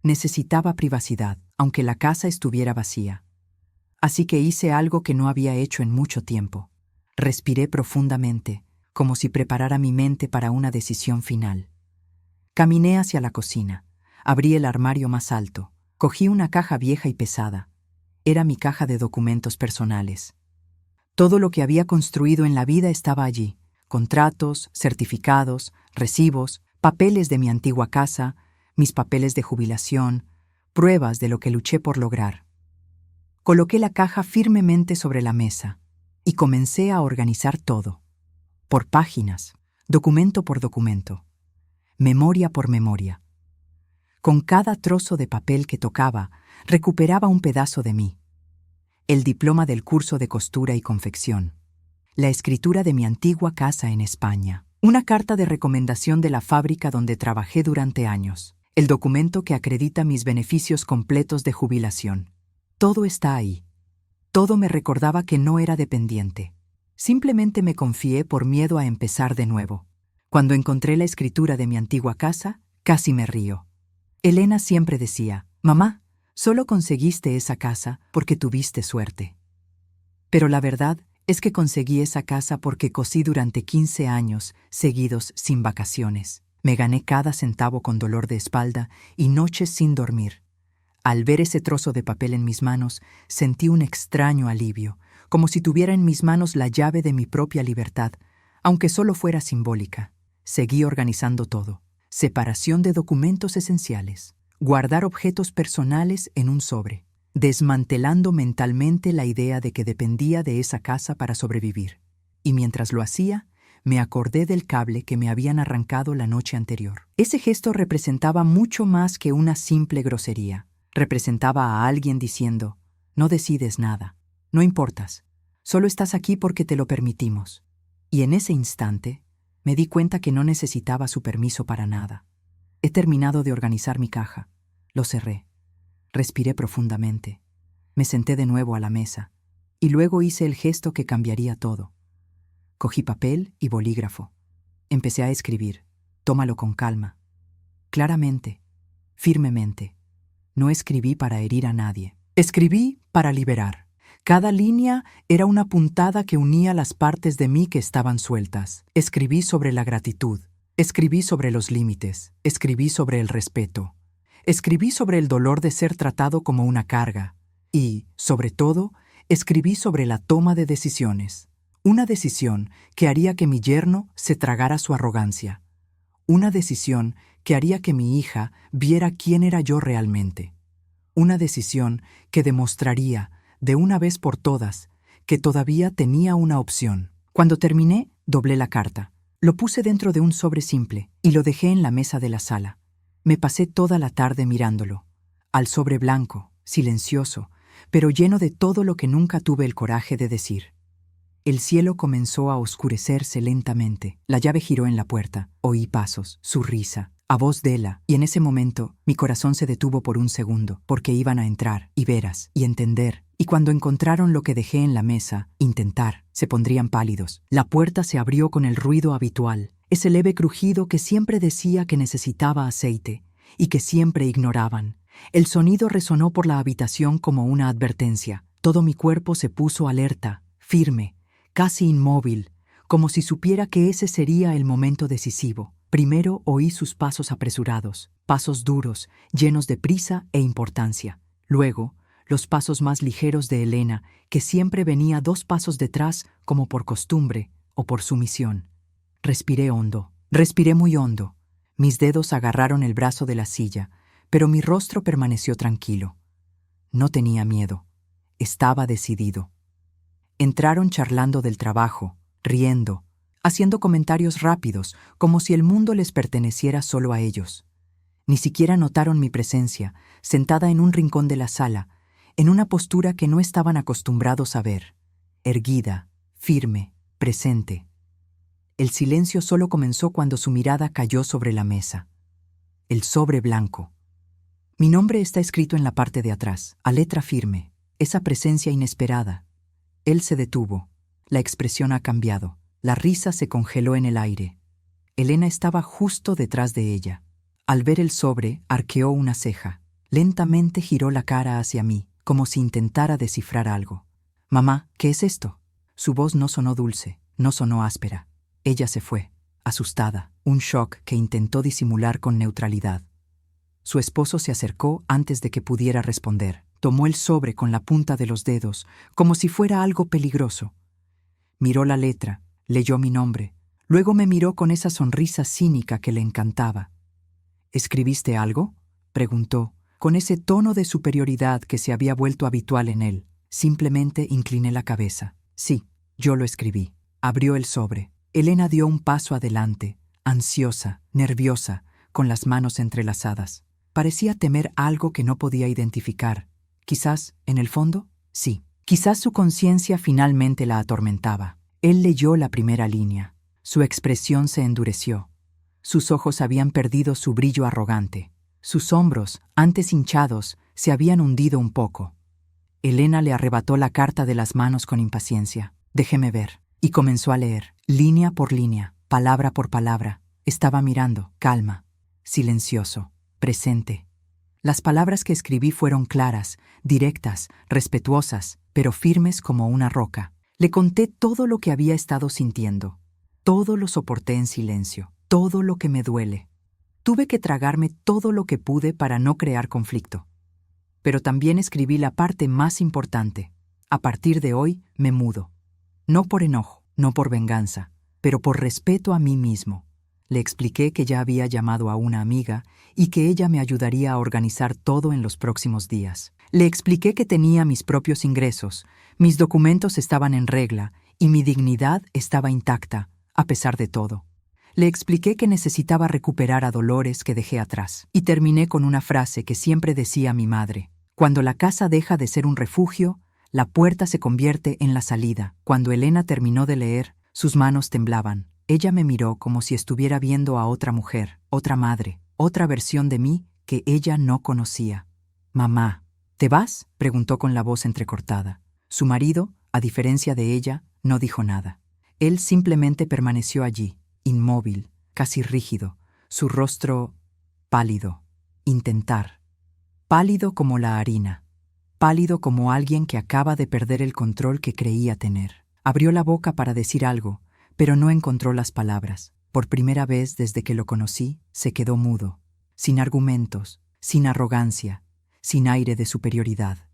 S1: Necesitaba privacidad, aunque la casa estuviera vacía. Así que hice algo que no había hecho en mucho tiempo. Respiré profundamente, como si preparara mi mente para una decisión final. Caminé hacia la cocina, abrí el armario más alto, cogí una caja vieja y pesada. Era mi caja de documentos personales. Todo lo que había construido en la vida estaba allí: contratos, certificados, recibos, papeles de mi antigua casa, mis papeles de jubilación, pruebas de lo que luché por lograr. Coloqué la caja firmemente sobre la mesa y comencé a organizar todo, por páginas, documento por documento, memoria por memoria. Con cada trozo de papel que tocaba, recuperaba un pedazo de mí. El diploma del curso de costura y confección, la escritura de mi antigua casa en España, una carta de recomendación de la fábrica donde trabajé durante años, el documento que acredita mis beneficios completos de jubilación. Todo está ahí. Todo me recordaba que no era dependiente. Simplemente me confié por miedo a empezar de nuevo. Cuando encontré la escritura de mi antigua casa, casi me río. Elena siempre decía, «Mamá, solo conseguiste esa casa porque tuviste suerte». Pero la verdad es que conseguí esa casa porque cosí durante 15 años seguidos sin vacaciones. Me gané cada centavo con dolor de espalda y noches sin dormir. Al ver ese trozo de papel en mis manos, sentí un extraño alivio, como si tuviera en mis manos la llave de mi propia libertad, aunque solo fuera simbólica. Seguí organizando todo. Separación de documentos esenciales. Guardar objetos personales en un sobre. Desmantelando mentalmente la idea de que dependía de esa casa para sobrevivir. Y mientras lo hacía, me acordé del cable que me habían arrancado la noche anterior. Ese gesto representaba mucho más que una simple grosería. Representaba a alguien diciendo, No decides nada. No importas. Solo estás aquí porque te lo permitimos. Y en ese instante, me di cuenta que no necesitaba su permiso para nada. He terminado de organizar mi caja. Lo cerré. Respiré profundamente. Me senté de nuevo a la mesa. Y luego hice el gesto que cambiaría todo. Cogí papel y bolígrafo. Empecé a escribir. Tómalo con calma. Claramente. Firmemente. No escribí para herir a nadie. Escribí para liberar. Cada línea era una puntada que unía las partes de mí que estaban sueltas. Escribí sobre la gratitud. Escribí sobre los límites. Escribí sobre el respeto. Escribí sobre el dolor de ser tratado como una carga. Y, sobre todo, escribí sobre la toma de decisiones. Una decisión que haría que mi yerno se tragara su arrogancia. Una decisión que haría que mi hija viera quién era yo realmente. Una decisión que demostraría, de una vez por todas, que todavía tenía una opción. Cuando terminé, doblé la carta. Lo puse dentro de un sobre simple y lo dejé en la mesa de la sala. Me pasé toda la tarde mirándolo. Al sobre blanco, silencioso, pero lleno de todo lo que nunca tuve el coraje de decir. El cielo comenzó a oscurecerse lentamente. La llave giró en la puerta. Oí pasos, su risa, a voz de Ela, y en ese momento mi corazón se detuvo por un segundo, porque iban a entrar, y veras, y entender. Y cuando encontraron lo que dejé en la mesa, intentar, se pondrían pálidos. La puerta se abrió con el ruido habitual, ese leve crujido que siempre decía que necesitaba aceite, y que siempre ignoraban. El sonido resonó por la habitación como una advertencia. Todo mi cuerpo se puso alerta, firme, casi inmóvil, como si supiera que ese sería el momento decisivo. Primero oí sus pasos apresurados, pasos duros, llenos de prisa e importancia. Luego, los pasos más ligeros de Elena, que siempre venía 2 pasos detrás como por costumbre o por sumisión. Respiré hondo, respiré muy hondo. Mis dedos agarraron el brazo de la silla, pero mi rostro permaneció tranquilo. No tenía miedo. Estaba decidido. Entraron charlando del trabajo, riendo, haciendo comentarios rápidos, como si el mundo les perteneciera solo a ellos. Ni siquiera notaron mi presencia, sentada en un rincón de la sala, en una postura que no estaban acostumbrados a ver, erguida, firme, presente. El silencio solo comenzó cuando su mirada cayó sobre la mesa. El sobre blanco. Mi nombre está escrito en la parte de atrás, a letra firme, esa presencia inesperada. Él se detuvo. La expresión ha cambiado. La risa se congeló en el aire. Elena estaba justo detrás de ella. Al ver el sobre, arqueó una ceja. Lentamente giró la cara hacia mí, como si intentara descifrar algo. «Mamá, ¿qué es esto?» Su voz no sonó dulce, no sonó áspera. Ella se fue, asustada, un shock que intentó disimular con neutralidad. Su esposo se acercó antes de que pudiera responder. Tomó el sobre con la punta de los dedos, como si fuera algo peligroso. Miró la letra, leyó mi nombre. Luego me miró con esa sonrisa cínica que le encantaba. «¿Escribiste algo?», preguntó, con ese tono de superioridad que se había vuelto habitual en él. Simplemente incliné la cabeza. «Sí, yo lo escribí». Abrió el sobre. Elena dio un paso adelante, ansiosa, nerviosa, con las manos entrelazadas. Parecía temer algo que no podía identificar. Quizás, en el fondo, sí. Quizás su conciencia finalmente la atormentaba. Él leyó la primera línea. Su expresión se endureció. Sus ojos habían perdido su brillo arrogante. Sus hombros, antes hinchados, se habían hundido un poco. Elena le arrebató la carta de las manos con impaciencia. «Déjeme ver». Y comenzó a leer, línea por línea, palabra por palabra. Estaba mirando, calma, silencioso, presente. Las palabras que escribí fueron claras, directas, respetuosas, pero firmes como una roca. Le conté todo lo que había estado sintiendo. Todo lo soporté en silencio, todo lo que me duele. Tuve que tragarme todo lo que pude para no crear conflicto. Pero también escribí la parte más importante. A partir de hoy me mudo. No por enojo, no por venganza, pero por respeto a mí mismo. Le expliqué que ya había llamado a una amiga y que ella me ayudaría a organizar todo en los próximos días. Le expliqué que tenía mis propios ingresos, mis documentos estaban en regla y mi dignidad estaba intacta, a pesar de todo. Le expliqué que necesitaba recuperar a Dolores que dejé atrás. Y terminé con una frase que siempre decía mi madre: Cuando la casa deja de ser un refugio, la puerta se convierte en la salida. Cuando Elena terminó de leer, sus manos temblaban. Ella me miró como si estuviera viendo a otra mujer, otra madre, otra versión de mí que ella no conocía. «Mamá, ¿te vas?», preguntó con la voz entrecortada. Su marido, a diferencia de ella, no dijo nada. Él simplemente permaneció allí, inmóvil, casi rígido, su rostro pálido. Intentar. Pálido como la harina. Pálido como alguien que acaba de perder el control que creía tener. Abrió la boca para decir algo, pero no encontró las palabras. Por primera vez desde que lo conocí, se quedó mudo, sin argumentos, sin arrogancia, sin aire de superioridad.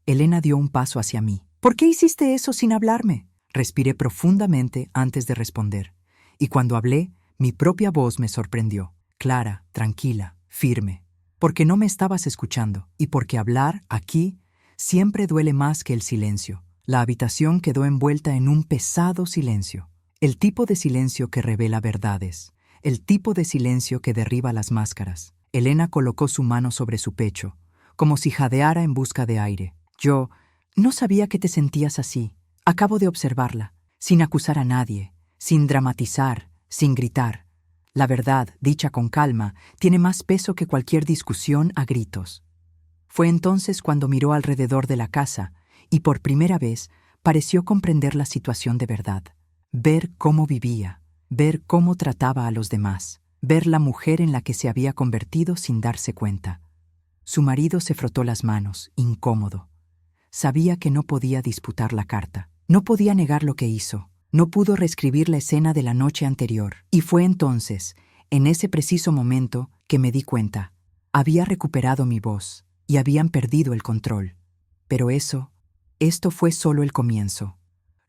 S1: Elena dio un paso hacia mí. «¿Por qué hiciste eso sin hablarme?». Respiré profundamente antes de responder, y cuando hablé, mi propia voz me sorprendió, clara, tranquila, firme. Porque no me estabas escuchando, y porque hablar, aquí, siempre duele más que el silencio. La habitación quedó envuelta en un pesado silencio. El tipo de silencio que revela verdades. El tipo de silencio que derriba las máscaras. Elena colocó su mano sobre su pecho, como si jadeara en busca de aire. Yo no sabía que te sentías así. Acabo de observarla, sin acusar a nadie, sin dramatizar, sin gritar. La verdad, dicha con calma, tiene más peso que cualquier discusión a gritos. Fue entonces cuando miró alrededor de la casa y por primera vez pareció comprender la situación de verdad. Ver cómo vivía, ver cómo trataba a los demás, ver la mujer en la que se había convertido sin darse cuenta. Su marido se frotó las manos, incómodo. Sabía que no podía disputar la carta. No podía negar lo que hizo. No pudo reescribir la escena de la noche anterior. Y fue entonces, en ese preciso momento, que me di cuenta. Había recuperado mi voz y habían perdido el control. Pero esto fue solo el comienzo.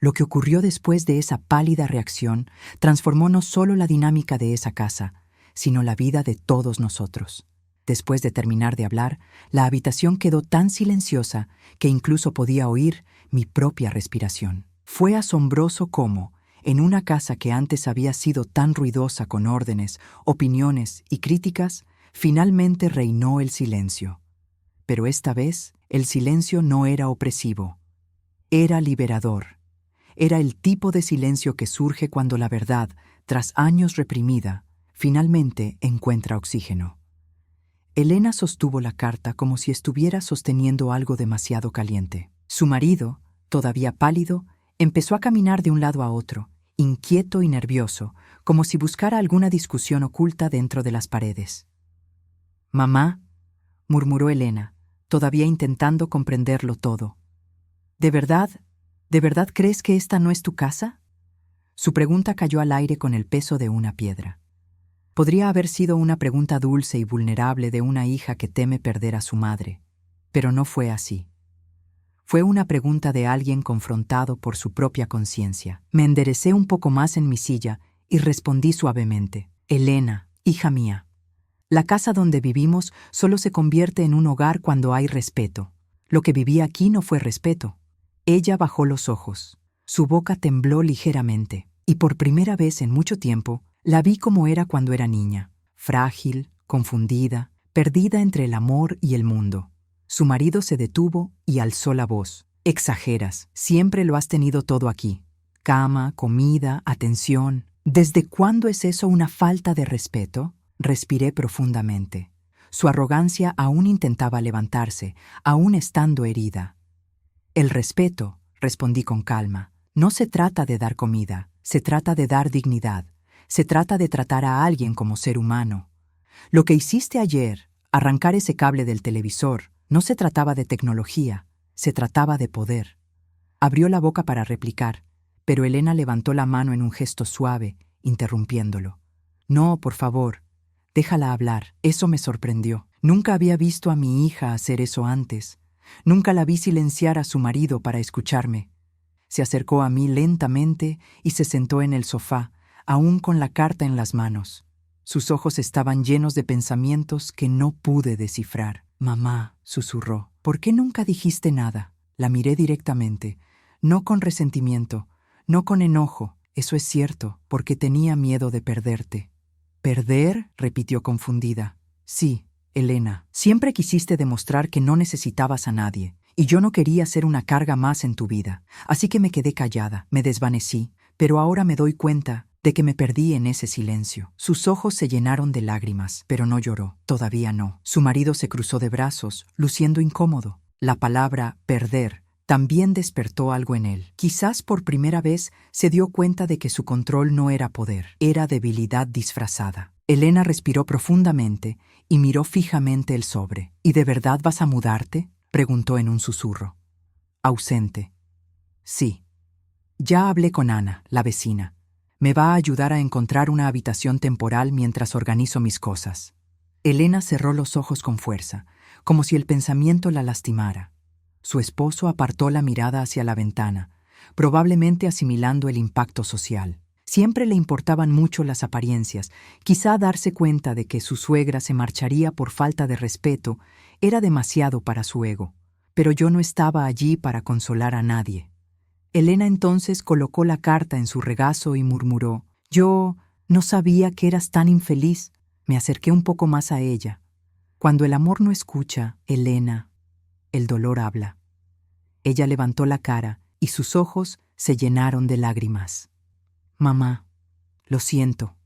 S1: Lo que ocurrió después de esa pálida reacción transformó no solo la dinámica de esa casa, sino la vida de todos nosotros. Después de terminar de hablar, la habitación quedó tan silenciosa que incluso podía oír mi propia respiración. Fue asombroso cómo, en una casa que antes había sido tan ruidosa con órdenes, opiniones y críticas, finalmente reinó el silencio. Pero esta vez, el silencio no era opresivo. Era liberador. Era el tipo de silencio que surge cuando la verdad, tras años reprimida, finalmente encuentra oxígeno. Elena sostuvo la carta como si estuviera sosteniendo algo demasiado caliente. Su marido, todavía pálido, empezó a caminar de un lado a otro, inquieto y nervioso, como si buscara alguna discusión oculta dentro de las paredes. «Mamá», murmuró Elena, todavía intentando comprenderlo todo. ¿De verdad crees que esta no es tu casa?» Su pregunta cayó al aire con el peso de una piedra. Podría haber sido una pregunta dulce y vulnerable de una hija que teme perder a su madre, pero no fue así. Fue una pregunta de alguien confrontado por su propia conciencia. Me enderecé un poco más en mi silla y respondí suavemente. «Elena, hija mía, la casa donde vivimos solo se convierte en un hogar cuando hay respeto. Lo que viví aquí no fue respeto». Ella bajó los ojos. Su boca tembló ligeramente, y por primera vez en mucho tiempo la vi como era cuando era niña, frágil, confundida, perdida entre el amor y el mundo. Su marido se detuvo y alzó la voz. «Exageras, siempre lo has tenido todo aquí. Cama, comida, atención. ¿Desde cuándo es eso una falta de respeto?». Respiré profundamente. Su arrogancia aún intentaba levantarse, aún estando herida. «El respeto», respondí con calma, «no se trata de dar comida, se trata de dar dignidad. Se trata de tratar a alguien como ser humano. Lo que hiciste ayer, arrancar ese cable del televisor, no se trataba de tecnología, se trataba de poder». Abrió la boca para replicar, pero Elena levantó la mano en un gesto suave, interrumpiéndolo. «No, por favor, déjala hablar». Eso me sorprendió. Nunca había visto a mi hija hacer eso antes. Nunca la vi silenciar a su marido para escucharme. Se acercó a mí lentamente y se sentó en el sofá, aún con la carta en las manos. Sus ojos estaban llenos de pensamientos que no pude descifrar. «Mamá», susurró, «¿por qué nunca dijiste nada?». La miré directamente, no con resentimiento, no con enojo. «Eso es cierto, porque tenía miedo de perderte». «¿Perder?», repitió confundida. «Sí, Elena, siempre quisiste demostrar que no necesitabas a nadie, y yo no quería ser una carga más en tu vida, así que me quedé callada, me desvanecí, pero ahora me doy cuenta de que me perdí en ese silencio. Sus ojos se llenaron de lágrimas, pero no lloró, todavía no. Su marido se cruzó de brazos, luciendo incómodo. La palabra perder también despertó algo en él. Quizás por primera vez se dio cuenta de que su control no era poder, era debilidad disfrazada. Elena respiró profundamente y miró fijamente el sobre. ¿Y de verdad vas a mudarte?, preguntó en un susurro. Ausente. Sí. Ya hablé con Ana, la vecina. Me va a ayudar a encontrar una habitación temporal mientras organizo mis cosas. Elena cerró los ojos con fuerza, como si el pensamiento la lastimara. Su esposo apartó la mirada hacia la ventana, probablemente asimilando el impacto social. Siempre le importaban mucho las apariencias. Quizá darse cuenta de que su suegra se marcharía por falta de respeto era demasiado para su ego. Pero yo no estaba allí para consolar a nadie. Elena entonces colocó la carta en su regazo y murmuró: «Yo no sabía que eras tan infeliz». Me acerqué un poco más a ella. Cuando el amor no escucha, Elena, el dolor habla. Ella levantó la cara y sus ojos se llenaron de lágrimas. «Mamá, lo siento.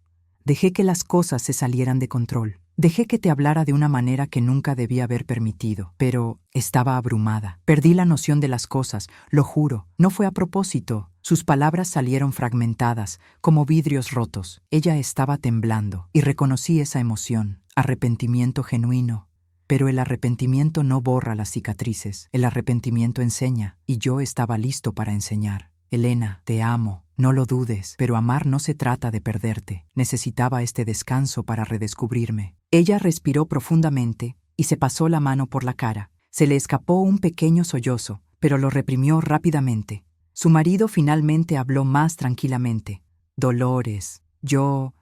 S1: Dejé que las cosas se salieran de control. Dejé que te hablara de una manera que nunca debía haber permitido, pero estaba abrumada. Perdí la noción de las cosas, lo juro. No fue a propósito». Sus palabras salieron fragmentadas, como vidrios rotos. Ella estaba temblando, y reconocí esa emoción, arrepentimiento genuino. Pero el arrepentimiento no borra las cicatrices. El arrepentimiento enseña, y yo estaba listo para enseñar. «Elena, te amo. No lo dudes, pero amar no se trata de perderte. Necesitaba este descanso para redescubrirme». Ella respiró profundamente y se pasó la mano por la cara. Se le escapó un pequeño sollozo, pero lo reprimió rápidamente. Su marido finalmente habló más tranquilamente. «Dolores, yo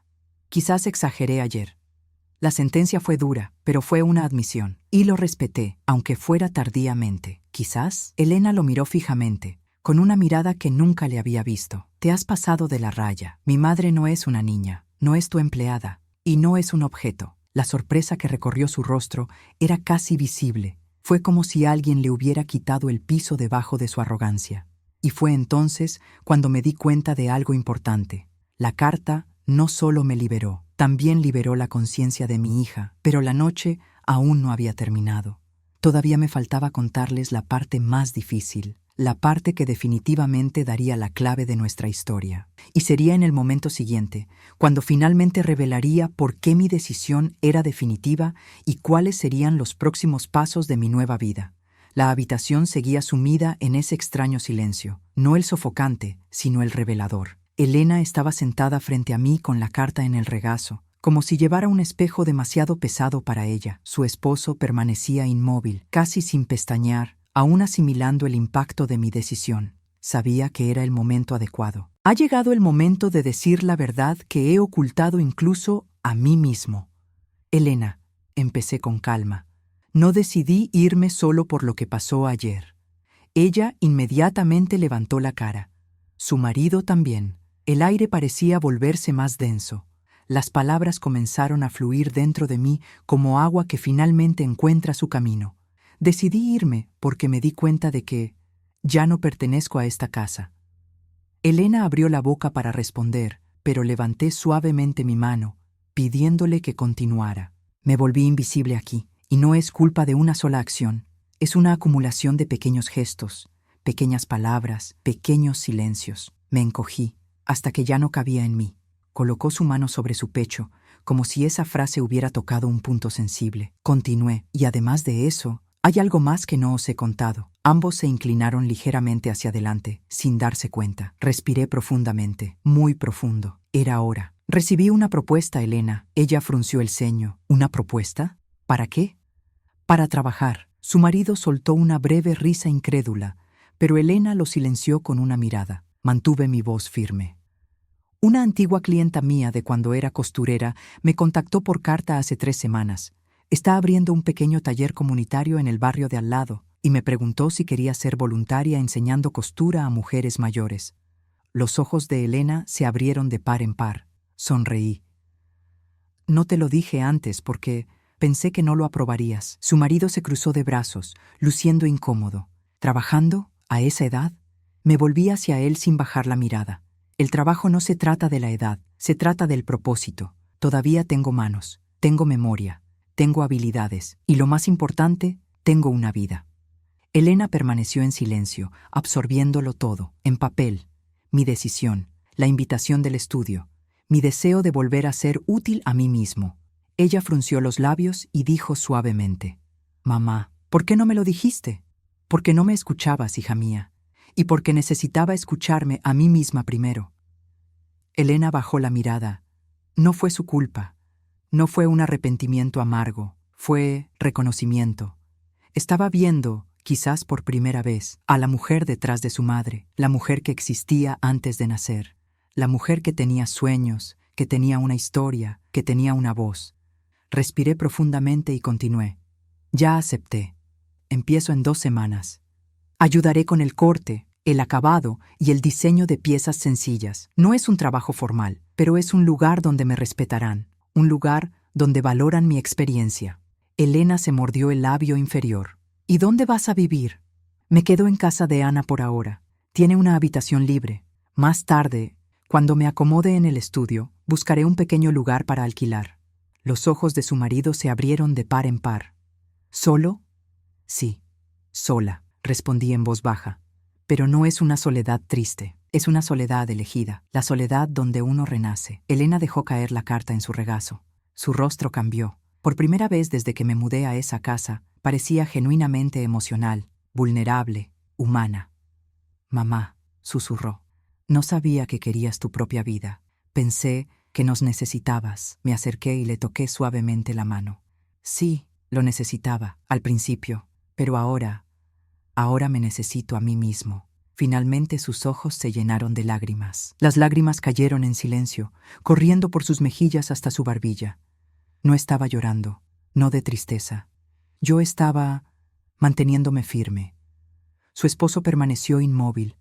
S1: quizás exageré ayer. La sentencia fue dura, pero fue una admisión, y lo respeté, aunque fuera tardíamente. ¿Quizás?». Elena lo miró fijamente, con una mirada que nunca le había visto. «Te has pasado de la raya. Mi madre no es una niña, no es tu empleada, y no es un objeto». La sorpresa que recorrió su rostro era casi visible. Fue como si alguien le hubiera quitado el piso debajo de su arrogancia. Y fue entonces cuando me di cuenta de algo importante. La carta no solo me liberó, también liberó la conciencia de mi hija, pero la noche aún no había terminado. Todavía me faltaba contarles la parte más difícil, la parte que definitivamente daría la clave de nuestra historia. Y sería en el momento siguiente, cuando finalmente revelaría por qué mi decisión era definitiva y cuáles serían los próximos pasos de mi nueva vida. La habitación seguía sumida en ese extraño silencio, no el sofocante, sino el revelador. Elena estaba sentada frente a mí con la carta en el regazo, como si llevara un espejo demasiado pesado para ella. Su esposo permanecía inmóvil, casi sin pestañear, aún asimilando el impacto de mi decisión. Sabía que era el momento adecuado. Ha llegado el momento de decir la verdad que he ocultado incluso a mí mismo. «Elena», empecé con calma, «no decidí irme solo por lo que pasó ayer». Ella inmediatamente levantó la cara. Su marido también. El aire parecía volverse más denso. Las palabras comenzaron a fluir dentro de mí como agua que finalmente encuentra su camino. Decidí irme porque me di cuenta de que ya no pertenezco a esta casa. Elena abrió la boca para responder, pero levanté suavemente mi mano, pidiéndole que continuara. Me volví invisible aquí, y no es culpa de una sola acción. Es una acumulación de pequeños gestos, pequeñas palabras, pequeños silencios. Me encogí, hasta que ya no cabía en mí. Colocó su mano sobre su pecho, como si esa frase hubiera tocado un punto sensible. Continué, y además de eso, hay algo más que no os he contado. Ambos se inclinaron ligeramente hacia adelante, sin darse cuenta. Respiré profundamente, muy profundo. Era hora. Recibí una propuesta, Elena. Ella frunció el ceño. ¿Una propuesta? ¿Para qué? Para trabajar. Su marido soltó una breve risa incrédula, pero Elena lo silenció con una mirada. Mantuve mi voz firme. Una antigua clienta mía de cuando era costurera me contactó por carta hace 3 semanas. Está abriendo un pequeño taller comunitario en el barrio de al lado y me preguntó si quería ser voluntaria enseñando costura a mujeres mayores. Los ojos de Elena se abrieron de par en par. Sonreí. «No te lo dije antes porque Pensé que no lo aprobarías. Su marido se cruzó de brazos, luciendo incómodo. ¿Trabajando? ¿A esa edad? Me volví hacia él sin bajar la mirada. El trabajo no se trata de la edad, se trata del propósito. Todavía tengo manos, tengo memoria, tengo habilidades y lo más importante, tengo una vida. Elena permaneció en silencio, absorbiéndolo todo, en papel, mi decisión, la invitación del estudio, mi deseo de volver a ser útil a mí mismo. Ella frunció los labios y dijo suavemente: «Mamá, ¿por qué no me lo dijiste? Porque no me escuchabas, hija mía, y porque necesitaba escucharme a mí misma primero». Elena bajó la mirada. No fue su culpa, no fue un arrepentimiento amargo, fue reconocimiento. Estaba viendo, quizás por primera vez, a la mujer detrás de su madre, la mujer que existía antes de nacer, la mujer que tenía sueños, que tenía una historia, que tenía una voz. Respiré profundamente y continué. Ya acepté. Empiezo en 2 semanas. Ayudaré con el corte, el acabado y el diseño de piezas sencillas. No es un trabajo formal, pero es un lugar donde me respetarán, un lugar donde valoran mi experiencia. Elena se mordió el labio inferior. ¿Y dónde vas a vivir? Me quedo en casa de Ana por ahora. Tiene una habitación libre. Más tarde, cuando me acomode en el estudio, buscaré un pequeño lugar para alquilar. Los ojos de su marido se abrieron de par en par. ¿Solo? Sí, sola, respondí en voz baja. Pero no es una soledad triste, es una soledad elegida, la soledad donde uno renace. Elena dejó caer la carta en su regazo. Su rostro cambió. Por primera vez desde que me mudé a esa casa, parecía genuinamente emocional, vulnerable, humana. «Mamá», susurró, «no sabía que querías tu propia vida. Pensé que nos necesitabas». Me acerqué y le toqué suavemente la mano. Sí, lo necesitaba, al principio, pero ahora me necesito a mí mismo. Finalmente sus ojos se llenaron de lágrimas. Las lágrimas cayeron en silencio, corriendo por sus mejillas hasta su barbilla. No estaba llorando, no de tristeza. Yo estaba manteniéndome firme. Su esposo permaneció inmóvil,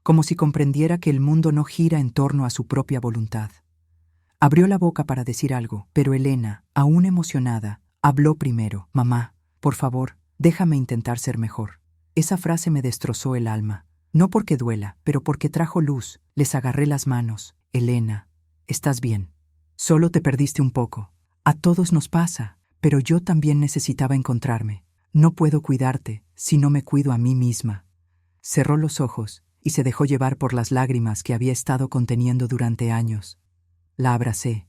S1: como si comprendiera que el mundo no gira en torno a su propia voluntad. Abrió la boca para decir algo, pero Elena, aún emocionada, habló primero. «Mamá, por favor, déjame intentar ser mejor». Esa frase me destrozó el alma. No porque duela, pero porque trajo luz. Les agarré las manos. «Elena, estás bien. Solo te perdiste un poco. A todos nos pasa, pero yo también necesitaba encontrarme. No puedo cuidarte si no me cuido a mí misma». Cerró los ojos y se dejó llevar por las lágrimas que había estado conteniendo durante años. La abracé.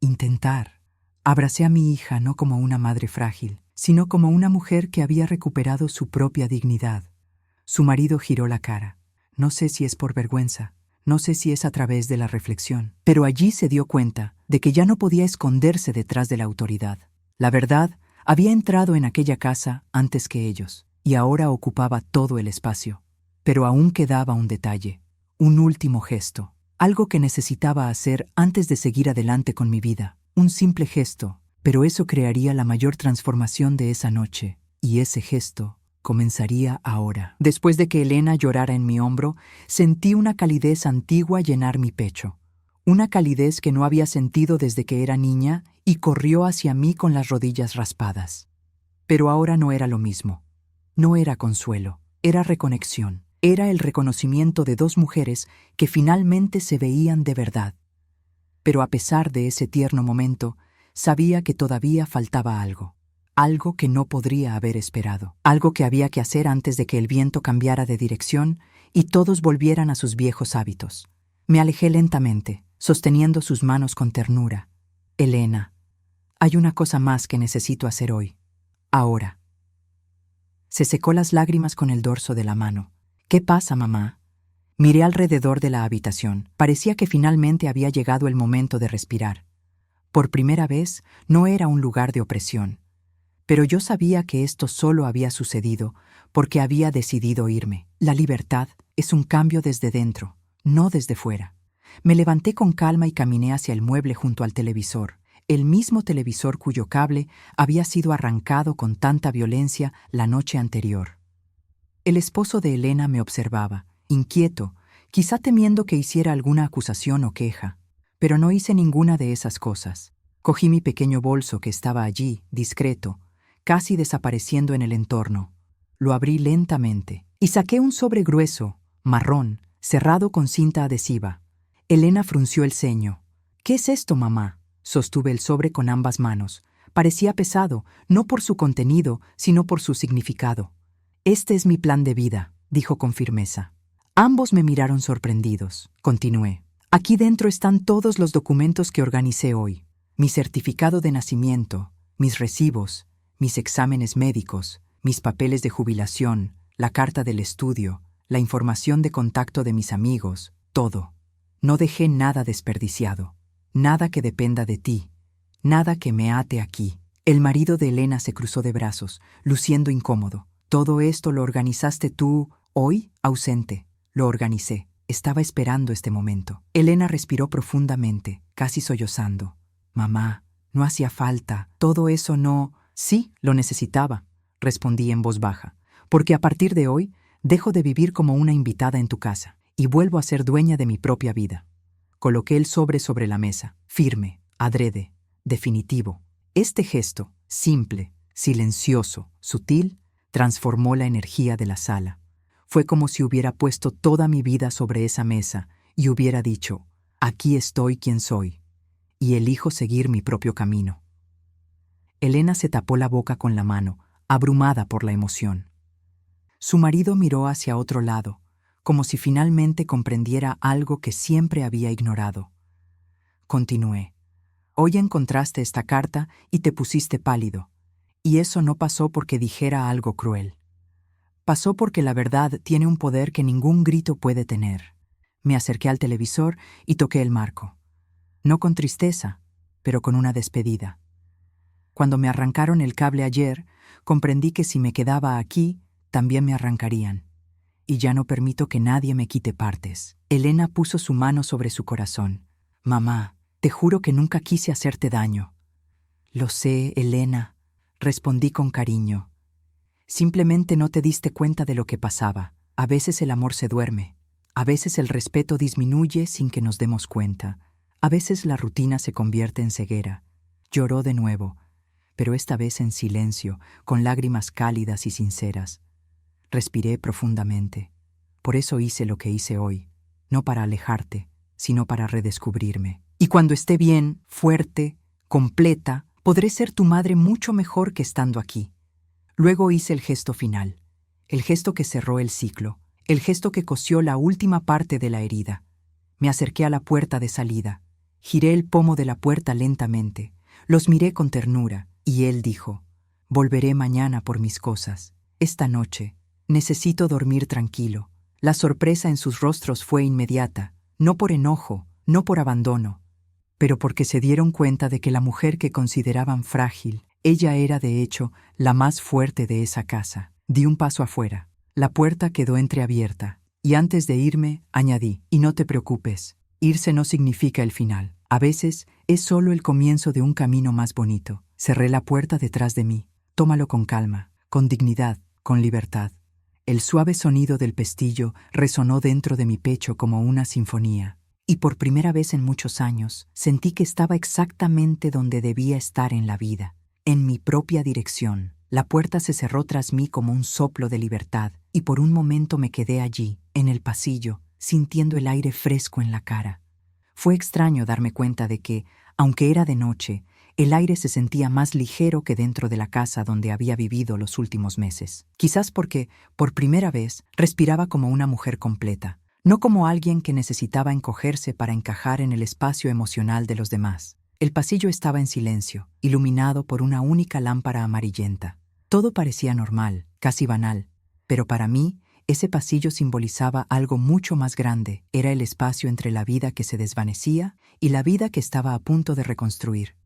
S1: Intentar. Abracé a mi hija no como una madre frágil, sino como una mujer que había recuperado su propia dignidad. Su marido giró la cara. No sé si es por vergüenza, no sé si es a través de la reflexión, pero allí se dio cuenta de que ya no podía esconderse detrás de la autoridad. La verdad había entrado en aquella casa antes que ellos, y ahora ocupaba todo el espacio. Pero aún quedaba un detalle, un último gesto, algo que necesitaba hacer antes de seguir adelante con mi vida. Un simple gesto, pero eso crearía la mayor transformación de esa noche, y ese gesto comenzaría ahora. Después de que Elena llorara en mi hombro, sentí una calidez antigua llenar mi pecho. Una calidez que no había sentido desde que era niña y corrió hacia mí con las rodillas raspadas. Pero ahora no era lo mismo. No era consuelo, era reconexión. Era el reconocimiento de 2 mujeres que finalmente se veían de verdad. Pero a pesar de ese tierno momento, sabía que todavía faltaba algo. Algo que no podría haber esperado. Algo que había que hacer antes de que el viento cambiara de dirección y todos volvieran a sus viejos hábitos. Me alejé lentamente, sosteniendo sus manos con ternura. «Elena, hay una cosa más que necesito hacer hoy. Ahora». Se secó las lágrimas con el dorso de la mano. «¿Qué pasa, mamá?» Miré alrededor de la habitación. Parecía que finalmente había llegado el momento de respirar. Por primera vez, no era un lugar de opresión. Pero yo sabía que esto solo había sucedido porque había decidido irme. La libertad es un cambio desde dentro, no desde fuera. Me levanté con calma y caminé hacia el mueble junto al televisor, el mismo televisor cuyo cable había sido arrancado con tanta violencia la noche anterior. El esposo de Elena me observaba, inquieto, quizá temiendo que hiciera alguna acusación o queja, pero no hice ninguna de esas cosas. Cogí mi pequeño bolso que estaba allí, discreto, casi desapareciendo en el entorno. Lo abrí lentamente y saqué un sobre grueso, marrón, cerrado con cinta adhesiva. Elena frunció el ceño. «¿Qué es esto, mamá?». Sostuve el sobre con ambas manos. Parecía pesado, no por su contenido, sino por su significado. «Este es mi plan de vida», dijo con firmeza. Ambos me miraron sorprendidos. Continué. «Aquí dentro están todos los documentos que organicé hoy. Mi certificado de nacimiento, mis recibos, mis exámenes médicos, mis papeles de jubilación, la carta del estudio, la información de contacto de mis amigos, todo. No dejé nada desperdiciado, nada que dependa de ti, nada que me ate aquí». El marido de Elena se cruzó de brazos, luciendo incómodo. «¿Todo esto lo organizaste tú hoy?» «Ausente. Lo organicé. Estaba esperando este momento». Elena respiró profundamente, casi sollozando. «Mamá, no hacía falta. Todo eso no...». «Sí, lo necesitaba», respondí en voz baja, «porque a partir de hoy dejo de vivir como una invitada en tu casa y vuelvo a ser dueña de mi propia vida». Coloqué el sobre la mesa, firme, adrede, definitivo. Este gesto, simple, silencioso, sutil, transformó la energía de la sala. Fue como si hubiera puesto toda mi vida sobre esa mesa y hubiera dicho: «Aquí estoy quien soy, y elijo seguir mi propio camino». Elena se tapó la boca con la mano, abrumada por la emoción. Su marido miró hacia otro lado, como si finalmente comprendiera algo que siempre había ignorado. Continué. «Hoy encontraste esta carta y te pusiste pálido, y eso no pasó porque dijera algo cruel. Pasó porque la verdad tiene un poder que ningún grito puede tener». Me acerqué al televisor y toqué el marco. No con tristeza, pero con una despedida. Cuando me arrancaron el cable ayer, comprendí que si me quedaba aquí, también me arrancarían. Y ya no permito que nadie me quite partes. Elena puso su mano sobre su corazón. «Mamá, te juro que nunca quise hacerte daño». «Lo sé, Elena», respondí con cariño. «Simplemente no te diste cuenta de lo que pasaba. A veces el amor se duerme. A veces el respeto disminuye sin que nos demos cuenta. A veces la rutina se convierte en ceguera». Lloró de nuevo, pero esta vez en silencio, con lágrimas cálidas y sinceras. Respiré profundamente. Por eso hice lo que hice hoy, no para alejarte, sino para redescubrirme. Y cuando esté bien, fuerte, completa, podré ser tu madre mucho mejor que estando aquí. Luego hice el gesto final, el gesto que cerró el ciclo, el gesto que cosió la última parte de la herida. Me acerqué a la puerta de salida, giré el pomo de la puerta lentamente, los miré con ternura, y él dijo: «Volveré mañana por mis cosas. Esta noche necesito dormir tranquilo». La sorpresa en sus rostros fue inmediata, no por enojo, no por abandono, pero porque se dieron cuenta de que la mujer que consideraban frágil, ella era de hecho la más fuerte de esa casa. Di un paso afuera. La puerta quedó entreabierta, y antes de irme, añadí: «Y no te preocupes, irse no significa el final. A veces es solo el comienzo de un camino más bonito». Cerré la puerta detrás de mí. «Tómalo con calma, con dignidad, con libertad». El suave sonido del pestillo resonó dentro de mi pecho como una sinfonía, y por primera vez en muchos años sentí que estaba exactamente donde debía estar en la vida, en mi propia dirección. La puerta se cerró tras mí como un soplo de libertad, y por un momento me quedé allí, en el pasillo, sintiendo el aire fresco en la cara. Fue extraño darme cuenta de que, aunque era de noche, el aire se sentía más ligero que dentro de la casa donde había vivido los últimos meses. Quizás porque, por primera vez, respiraba como una mujer completa, no como alguien que necesitaba encogerse para encajar en el espacio emocional de los demás. El pasillo estaba en silencio, iluminado por una única lámpara amarillenta. Todo parecía normal, casi banal, pero para mí, ese pasillo simbolizaba algo mucho más grande. Era el espacio entre la vida que se desvanecía y la vida que estaba a punto de reconstruir.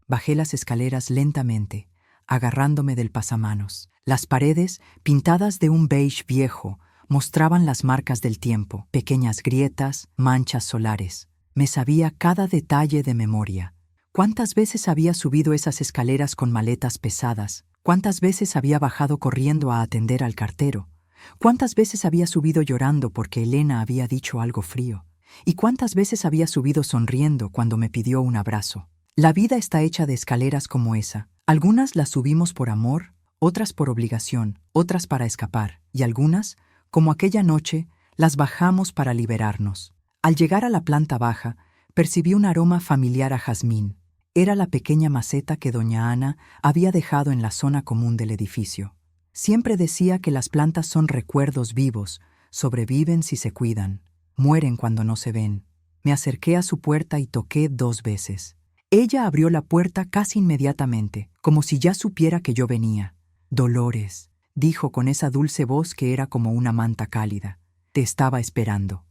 S1: Bajé las escaleras lentamente, agarrándome del pasamanos. Las paredes, pintadas de un beige viejo, mostraban las marcas del tiempo, pequeñas grietas, manchas solares. Me sabía cada detalle de memoria. ¿Cuántas veces había subido esas escaleras con maletas pesadas? ¿Cuántas veces había bajado corriendo a atender al cartero? ¿Cuántas veces había subido llorando porque Elena había dicho algo frío? ¿Y cuántas veces había subido sonriendo cuando me pidió un abrazo? La vida está hecha de escaleras como esa. Algunas las subimos por amor, otras por obligación, otras para escapar, y algunas, como aquella noche, las bajamos para liberarnos. Al llegar a la planta baja, percibí un aroma familiar a jazmín. Era la pequeña maceta que doña Ana había dejado en la zona común del edificio. Siempre decía que las plantas son recuerdos vivos, sobreviven si se cuidan, mueren cuando no se ven. Me acerqué a su puerta y toqué 2 veces. Ella abrió la puerta casi inmediatamente, como si ya supiera que yo venía. «Dolores», dijo con esa dulce voz que era como una manta cálida. «Te estaba esperando».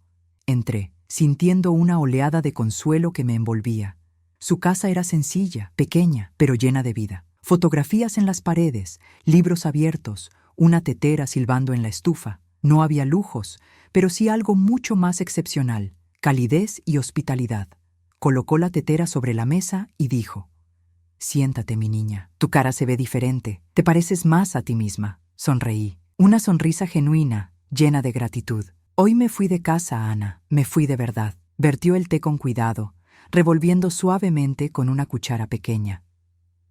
S1: Entré, sintiendo una oleada de consuelo que me envolvía. Su casa era sencilla, pequeña, pero llena de vida. Fotografías en las paredes, libros abiertos, una tetera silbando en la estufa. No había lujos, pero sí algo mucho más excepcional: calidez y hospitalidad. Colocó la tetera sobre la mesa y dijo: «Siéntate, mi niña. Tu cara se ve diferente. Te pareces más a ti misma». Sonreí. Una sonrisa genuina, llena de gratitud. «Hoy me fui de casa, Ana. Me fui de verdad». Vertió el té con cuidado, revolviendo suavemente con una cuchara pequeña.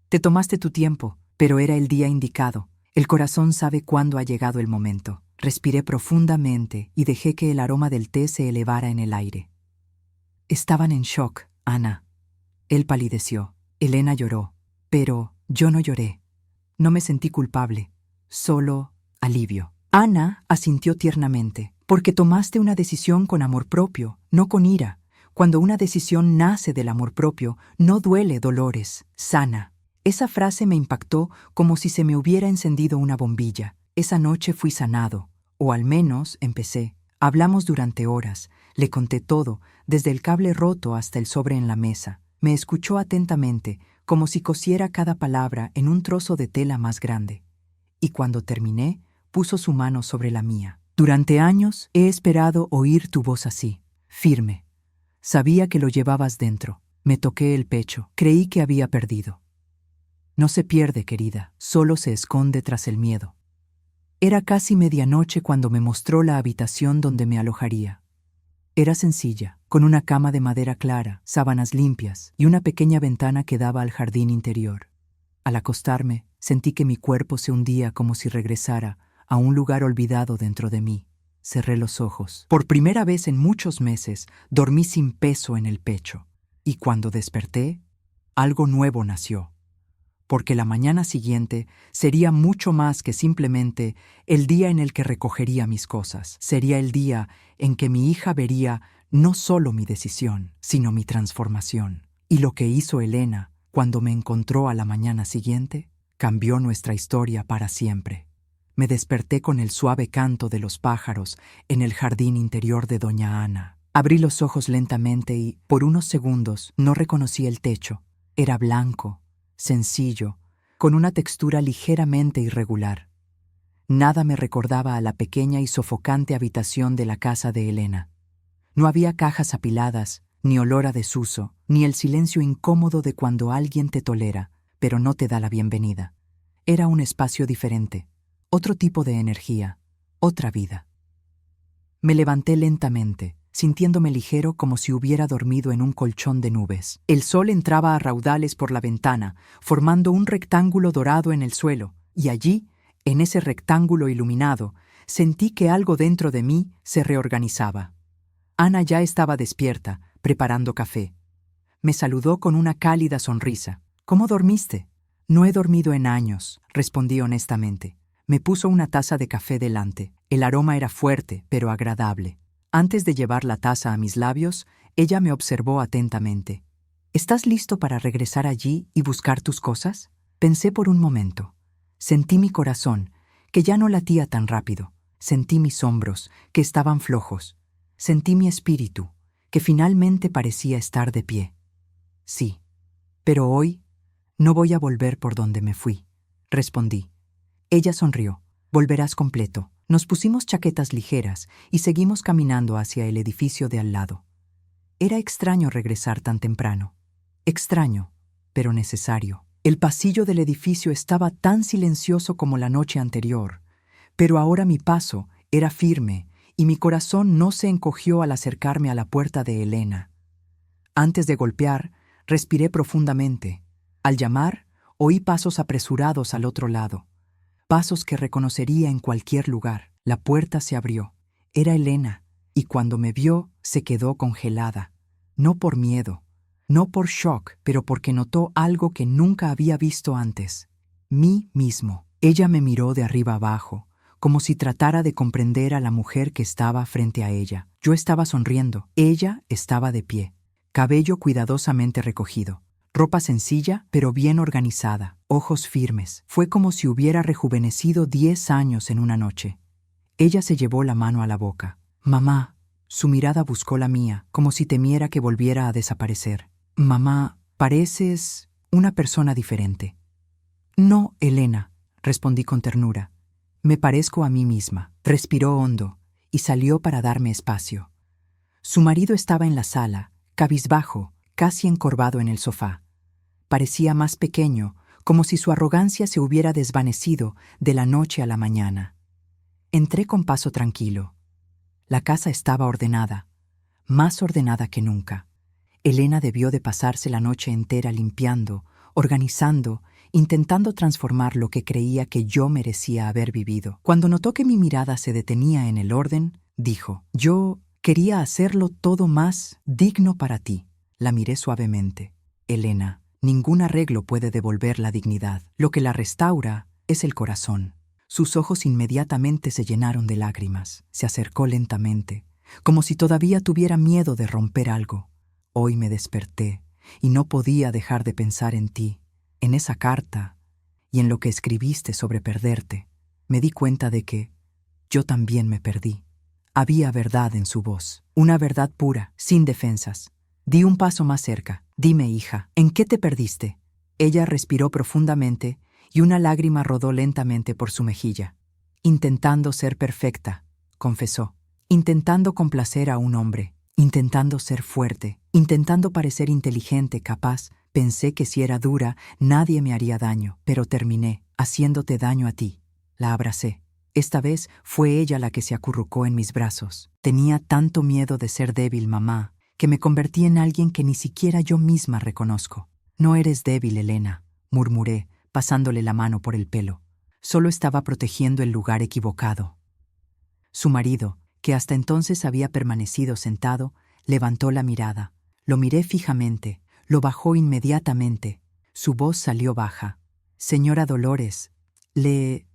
S1: «Te tomaste tu tiempo, pero era el día indicado. El corazón sabe cuándo ha llegado el momento». Respiré profundamente y dejé que el aroma del té se elevara en el aire. Estaban en shock, Ana. Él palideció. Elena lloró. Pero yo no lloré. No me sentí culpable. Solo alivio. Ana asintió tiernamente. «Porque tomaste una decisión con amor propio, no con ira. Cuando una decisión nace del amor propio, no duele, Dolores. Sana». Esa frase me impactó como si se me hubiera encendido una bombilla. Esa noche fui sanado. O al menos empecé. Hablamos durante horas. Le conté todo, desde el cable roto hasta el sobre en la mesa. Me escuchó atentamente, como si cosiera cada palabra en un trozo de tela más grande. Y cuando terminé, puso su mano sobre la mía. «Durante años he esperado oír tu voz así, firme. Sabía que lo llevabas dentro». Me toqué el pecho. Creí que había perdido. «No se pierde, querida, solo se esconde tras el miedo». Era casi medianoche cuando me mostró la habitación donde me alojaría. Era sencilla, con una cama de madera clara, sábanas limpias y una pequeña ventana que daba al jardín interior. Al acostarme, sentí que mi cuerpo se hundía como si regresara a un lugar olvidado dentro de mí. Cerré los ojos. Por primera vez en muchos meses, dormí sin peso en el pecho. Y cuando desperté, algo nuevo nació. Porque la mañana siguiente sería mucho más que simplemente el día en el que recogería mis cosas. Sería el día en que mi hija vería no solo mi decisión, sino mi transformación. Y lo que hizo Elena cuando me encontró a la mañana siguiente cambió nuestra historia para siempre. Me desperté con el suave canto de los pájaros en el jardín interior de doña Ana. Abrí los ojos lentamente y, por unos segundos, no reconocí el techo. Era blanco, sencillo, con una textura ligeramente irregular. Nada me recordaba a la pequeña y sofocante habitación de la casa de Elena. No había cajas apiladas, ni olor a desuso, ni el silencio incómodo de cuando alguien te tolera, pero no te da la bienvenida. Era un espacio diferente, otro tipo de energía, otra vida. Me levanté lentamente, sintiéndome ligero como si hubiera dormido en un colchón de nubes. El sol entraba a raudales por la ventana, formando un rectángulo dorado en el suelo, y allí, en ese rectángulo iluminado, sentí que algo dentro de mí se reorganizaba. Ana ya estaba despierta, preparando café. Me saludó con una cálida sonrisa. «¿Cómo dormiste?» «No he dormido en años», respondí honestamente. Me puso una taza de café delante. El aroma era fuerte, pero agradable. Antes de llevar la taza a mis labios, ella me observó atentamente. «¿Estás listo para regresar allí y buscar tus cosas?» Pensé por un momento. Sentí mi corazón, que ya no latía tan rápido. Sentí mis hombros, que estaban flojos. Sentí mi espíritu, que finalmente parecía estar de pie. «Sí, pero hoy no voy a volver por donde me fui», respondí. Ella sonrió. «Volverás completo». Nos pusimos chaquetas ligeras y seguimos caminando hacia el edificio de al lado. Era extraño regresar tan temprano. Extraño, pero necesario. El pasillo del edificio estaba tan silencioso como la noche anterior, pero ahora mi paso era firme y mi corazón no se encogió al acercarme a la puerta de Elena. Antes de golpear, Respiré profundamente. Al llamar, oí pasos apresurados al otro lado. Pasos que reconocería en cualquier lugar. La puerta se abrió. Era Elena, y cuando me vio, se quedó congelada. No por miedo, no por shock, pero porque notó algo que nunca había visto antes. Mí mismo. Ella me miró de arriba abajo, como si tratara de comprender a la mujer que estaba frente a ella. Yo estaba sonriendo. Ella estaba de pie, cabello cuidadosamente recogido. Ropa sencilla, pero bien organizada, ojos firmes. Fue como si hubiera rejuvenecido 10 años en una noche. Ella se llevó la mano a la boca. Mamá. Su mirada buscó la mía, como si temiera que volviera a desaparecer. Mamá, pareces una persona diferente. No, Elena, respondí con ternura. Me parezco a mí misma. Respiró hondo y salió para darme espacio. Su marido estaba en la sala, cabizbajo, casi encorvado en el sofá. Parecía más pequeño, como si su arrogancia se hubiera desvanecido de la noche a la mañana. Entré con paso tranquilo. La casa estaba ordenada, más ordenada que nunca. Elena debió de pasarse la noche entera limpiando, organizando, intentando transformar lo que creía que yo merecía haber vivido. Cuando notó que mi mirada se detenía en el orden, dijo: «Yo quería hacerlo todo más digno para ti». La miré suavemente. Elena, ningún arreglo puede devolver la dignidad. Lo que la restaura es el corazón. Sus ojos inmediatamente se llenaron de lágrimas. Se acercó lentamente, como si todavía tuviera miedo de romper algo. Hoy me desperté y no podía dejar de pensar en ti, en esa carta y en lo que escribiste sobre perderte. Me di cuenta de que yo también me perdí. Había verdad en su voz, una verdad pura, sin defensas. Di un paso más cerca. Dime, hija, ¿en qué te perdiste? Ella respiró profundamente y una lágrima rodó lentamente por su mejilla. Intentando ser perfecta, confesó. Intentando complacer a un hombre. Intentando ser fuerte. Intentando parecer inteligente, capaz. Pensé que si era dura, nadie me haría daño, pero terminé haciéndote daño a ti. La abracé. Esta vez fue ella la que se acurrucó en mis brazos. Tenía tanto miedo de ser débil, mamá, que me convertí en alguien que ni siquiera yo misma reconozco. No eres débil, Elena, murmuré, pasándole la mano por el pelo. Solo estaba protegiendo el lugar equivocado. Su marido, que hasta entonces había permanecido sentado, levantó la mirada. Lo miré fijamente, lo bajó inmediatamente. Su voz salió baja. Señora Dolores, le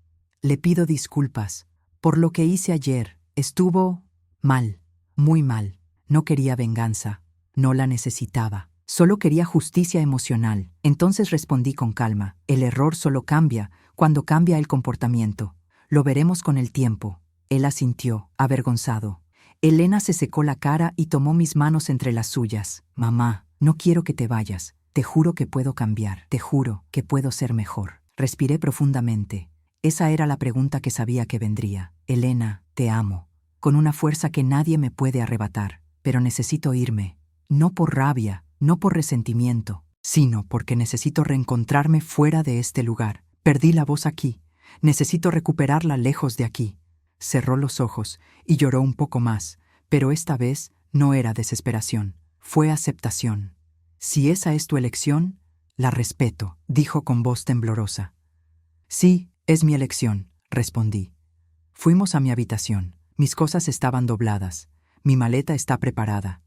S1: pido disculpas por lo que hice ayer. Estuvo mal, muy mal. No quería venganza, no la necesitaba. Solo quería justicia emocional. Entonces respondí con calma: el error solo cambia cuando cambia el comportamiento. Lo veremos con el tiempo. Él asintió, avergonzado. Elena se secó la cara y tomó mis manos entre las suyas. Mamá, no quiero que te vayas. Te juro que puedo cambiar. Te juro que puedo ser mejor. Respiré profundamente. Esa era la pregunta que sabía que vendría. Elena, te amo, con una fuerza que nadie me puede arrebatar. Pero necesito irme. No por rabia, no por resentimiento, sino porque necesito reencontrarme fuera de este lugar. Perdí la voz aquí. Necesito recuperarla lejos de aquí. Cerró los ojos y lloró un poco más, pero esta vez no era desesperación, fue aceptación. Si esa es tu elección, la respeto, dijo con voz temblorosa. Sí, es mi elección, respondí. Fuimos a mi habitación. Mis cosas estaban dobladas. Mi maleta está preparada.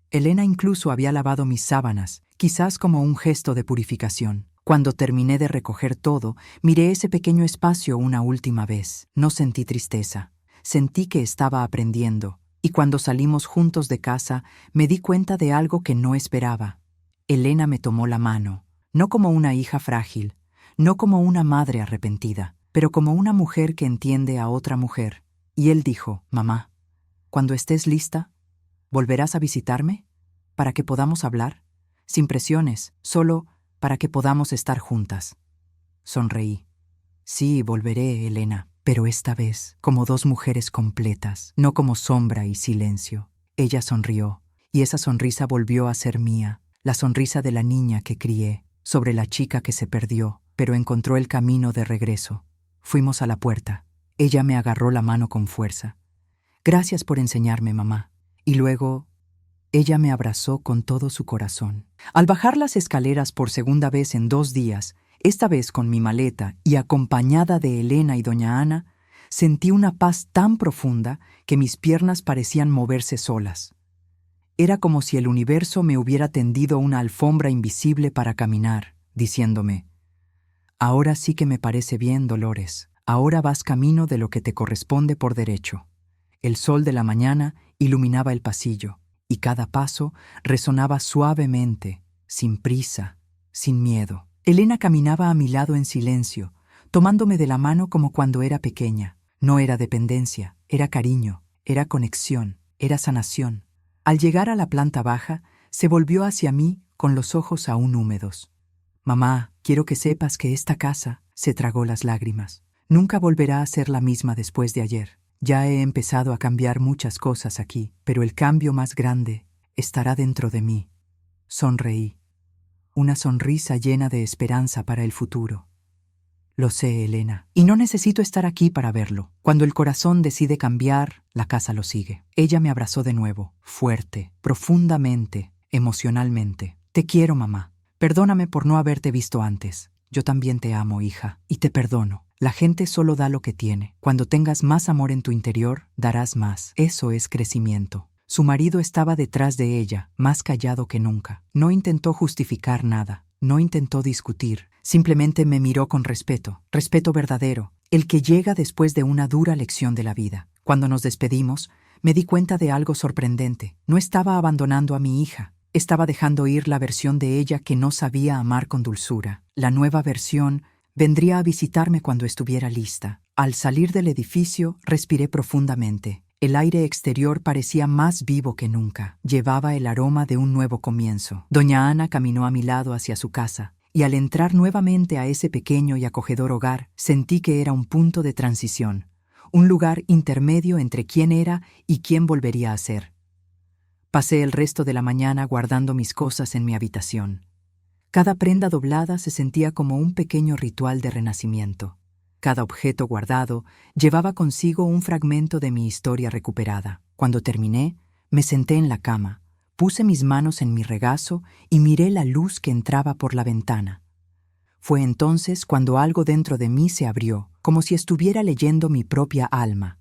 S1: Elena incluso había lavado mis sábanas, quizás como un gesto de purificación. Cuando terminé de recoger todo, miré ese pequeño espacio una última vez. No sentí tristeza. Sentí que estaba aprendiendo. Y cuando salimos juntos de casa, me di cuenta de algo que no esperaba. Elena me tomó la mano, no como una hija frágil, no como una madre arrepentida, pero como una mujer que entiende a otra mujer. Y él dijo: mamá, cuando estés lista, ¿volverás a visitarme? Para que podamos hablar, sin presiones, solo para que podamos estar juntas. Sonreí. Sí, volveré, Elena, pero esta vez como dos mujeres completas, no como sombra y silencio. Ella sonrió, y esa sonrisa volvió a ser mía, la sonrisa de la niña que crié, sobre la chica que se perdió, pero encontró el camino de regreso. Fuimos a la puerta. Ella me agarró la mano con fuerza. Gracias por enseñarme, mamá. Y luego Ella me abrazó con todo su corazón. Al bajar las escaleras por segunda vez en 2 días, esta vez con mi maleta y acompañada de Elena y doña Ana, sentí una paz tan profunda que mis piernas parecían moverse solas. Era como si el universo me hubiera tendido una alfombra invisible para caminar, diciéndome: «Ahora sí que me parece bien, Dolores. Ahora vas camino de lo que te corresponde por derecho». El sol de la mañana iluminaba el pasillo, y cada paso resonaba suavemente, sin prisa, sin miedo. Elena caminaba a mi lado en silencio, tomándome de la mano como cuando era pequeña. No era dependencia, era cariño, era conexión, era sanación. Al llegar a la planta baja, se volvió hacia mí con los ojos aún húmedos. «Mamá, quiero que sepas que esta casa», se tragó las lágrimas, «nunca volverá a ser la misma después de ayer. Ya he empezado a cambiar muchas cosas aquí, pero el cambio más grande estará dentro de mí». Sonreí. Una sonrisa llena de esperanza para el futuro. «Lo sé, Elena, y no necesito estar aquí para verlo. Cuando el corazón decide cambiar, la casa lo sigue». Ella me abrazó de nuevo, fuerte, profundamente, emocionalmente. «Te quiero, mamá. Perdóname por no haberte visto antes. Yo también te amo, hija, y te perdono. La gente solo da lo que tiene. Cuando tengas más amor en tu interior, darás más. Eso es crecimiento». Su marido estaba detrás de ella, más callado que nunca. No intentó justificar nada, no intentó discutir. Simplemente me miró con respeto, respeto verdadero, el que llega después de una dura lección de la vida. Cuando nos despedimos, me di cuenta de algo sorprendente. No estaba abandonando a mi hija. Estaba dejando ir la versión de ella que no sabía amar con dulzura. La nueva versión vendría a visitarme cuando estuviera lista. Al salir del edificio, respiré profundamente. El aire exterior parecía más vivo que nunca. Llevaba el aroma de un nuevo comienzo. Doña Ana caminó a mi lado hacia su casa, y al entrar nuevamente a ese pequeño y acogedor hogar, sentí que era un punto de transición, un lugar intermedio entre quién era y quién volvería a ser. Pasé el resto de la mañana guardando mis cosas en mi habitación. Cada prenda doblada se sentía como un pequeño ritual de renacimiento. Cada objeto guardado llevaba consigo un fragmento de mi historia recuperada. Cuando terminé, me senté en la cama, puse mis manos en mi regazo y miré la luz que entraba por la ventana. Fue entonces cuando algo dentro de mí se abrió, como si estuviera leyendo mi propia alma,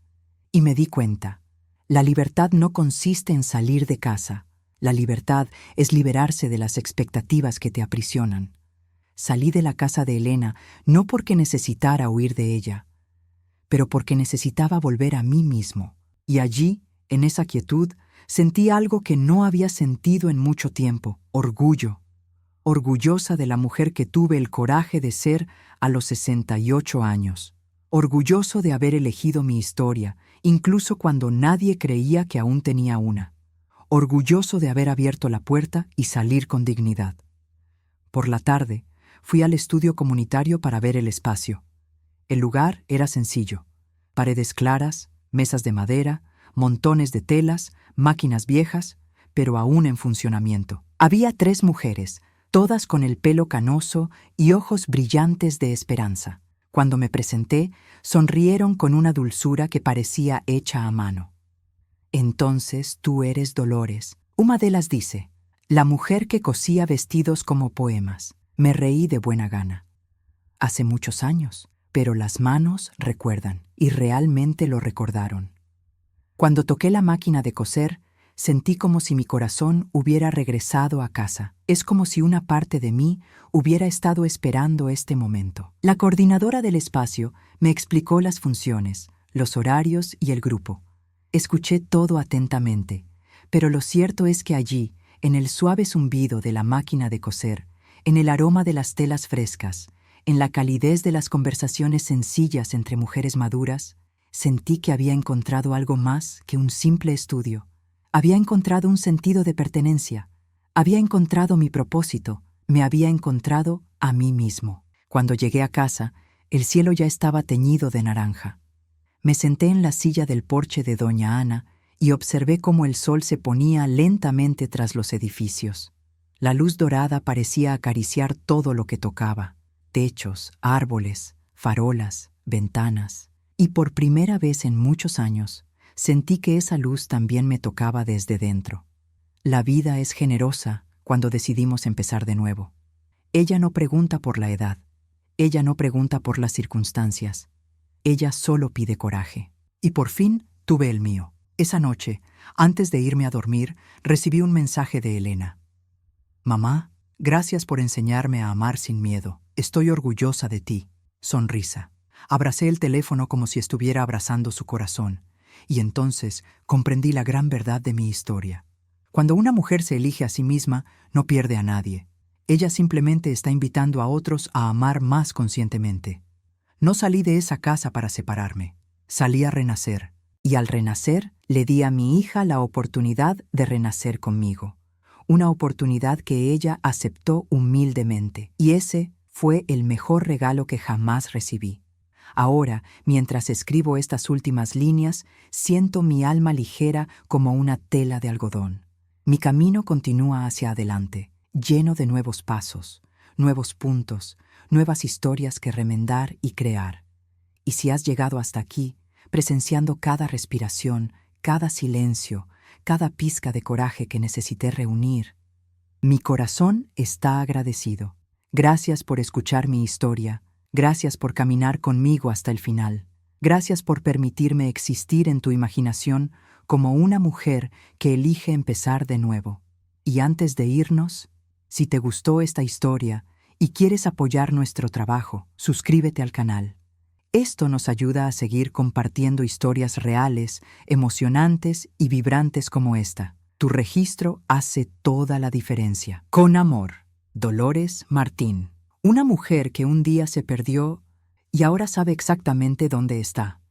S1: y me di cuenta. La libertad no consiste en salir de casa. La libertad es liberarse de las expectativas que te aprisionan. Salí de la casa de Elena no porque necesitara huir de ella, pero porque necesitaba volver a mí mismo. Y allí, en esa quietud, sentí algo que no había sentido en mucho tiempo: orgullo. Orgullosa de la mujer que tuve el coraje de ser a los 68 años. Orgulloso de haber elegido mi historia, incluso cuando nadie creía que aún tenía una. Orgulloso de haber abierto la puerta y salir con dignidad. Por la tarde, fui al estudio comunitario para ver el espacio. El lugar era sencillo: paredes claras, mesas de madera, montones de telas, máquinas viejas, pero aún en funcionamiento. Había 3 mujeres, todas con el pelo canoso y ojos brillantes de esperanza. Cuando me presenté, sonrieron con una dulzura que parecía hecha a mano. «Entonces tú eres Dolores», una de las dice, «la mujer que cosía vestidos como poemas». Me reí de buena gana. Hace muchos años, pero las manos recuerdan, y realmente lo recordaron. Cuando toqué la máquina de coser, sentí como si mi corazón hubiera regresado a casa. Es como si una parte de mí hubiera estado esperando este momento. La coordinadora del espacio me explicó las funciones, los horarios y el grupo. Escuché todo atentamente, pero lo cierto es que allí, en el suave zumbido de la máquina de coser, en el aroma de las telas frescas, en la calidez de las conversaciones sencillas entre mujeres maduras, sentí que había encontrado algo más que un simple estudio. Había encontrado un sentido de pertenencia, había encontrado mi propósito, me había encontrado a mí mismo. Cuando llegué a casa, el cielo ya estaba teñido de naranja. Me senté en la silla del porche de doña Ana y observé cómo el sol se ponía lentamente tras los edificios. La luz dorada parecía acariciar todo lo que tocaba: techos, árboles, farolas, ventanas. Y por primera vez en muchos años, sentí que esa luz también me tocaba desde dentro. La vida es generosa cuando decidimos empezar de nuevo. Ella no pregunta por la edad. Ella no pregunta por las circunstancias. Ella solo pide coraje. Y por fin tuve el mío. Esa noche, antes de irme a dormir, recibí un mensaje de Elena. Mamá, gracias por enseñarme a amar sin miedo. Estoy orgullosa de ti. Sonrisa. Abracé el teléfono como si estuviera abrazando su corazón. Y entonces comprendí la gran verdad de mi historia. Cuando una mujer se elige a sí misma, no pierde a nadie. Ella simplemente está invitando a otros a amar más conscientemente. No salí de esa casa para separarme. Salí a renacer. Y al renacer, le di a mi hija la oportunidad de renacer conmigo. Una oportunidad que ella aceptó humildemente. Y ese fue el mejor regalo que jamás recibí. Ahora, mientras escribo estas últimas líneas, siento mi alma ligera como una tela de algodón. Mi camino continúa hacia adelante, lleno de nuevos pasos, nuevos puntos, nuevas historias que remendar y crear. Y si has llegado hasta aquí, presenciando cada respiración, cada silencio, cada pizca de coraje que necesité reunir, mi corazón está agradecido. Gracias por escuchar mi historia. Gracias por caminar conmigo hasta el final. Gracias por permitirme existir en tu imaginación como una mujer que elige empezar de nuevo. Y antes de irnos, si te gustó esta historia y quieres apoyar nuestro trabajo, suscríbete al canal. Esto nos ayuda a seguir compartiendo historias reales, emocionantes y vibrantes como esta. Tu registro hace toda la diferencia. Con amor, Dolores Martín. Una mujer que un día se perdió y ahora sabe exactamente dónde está.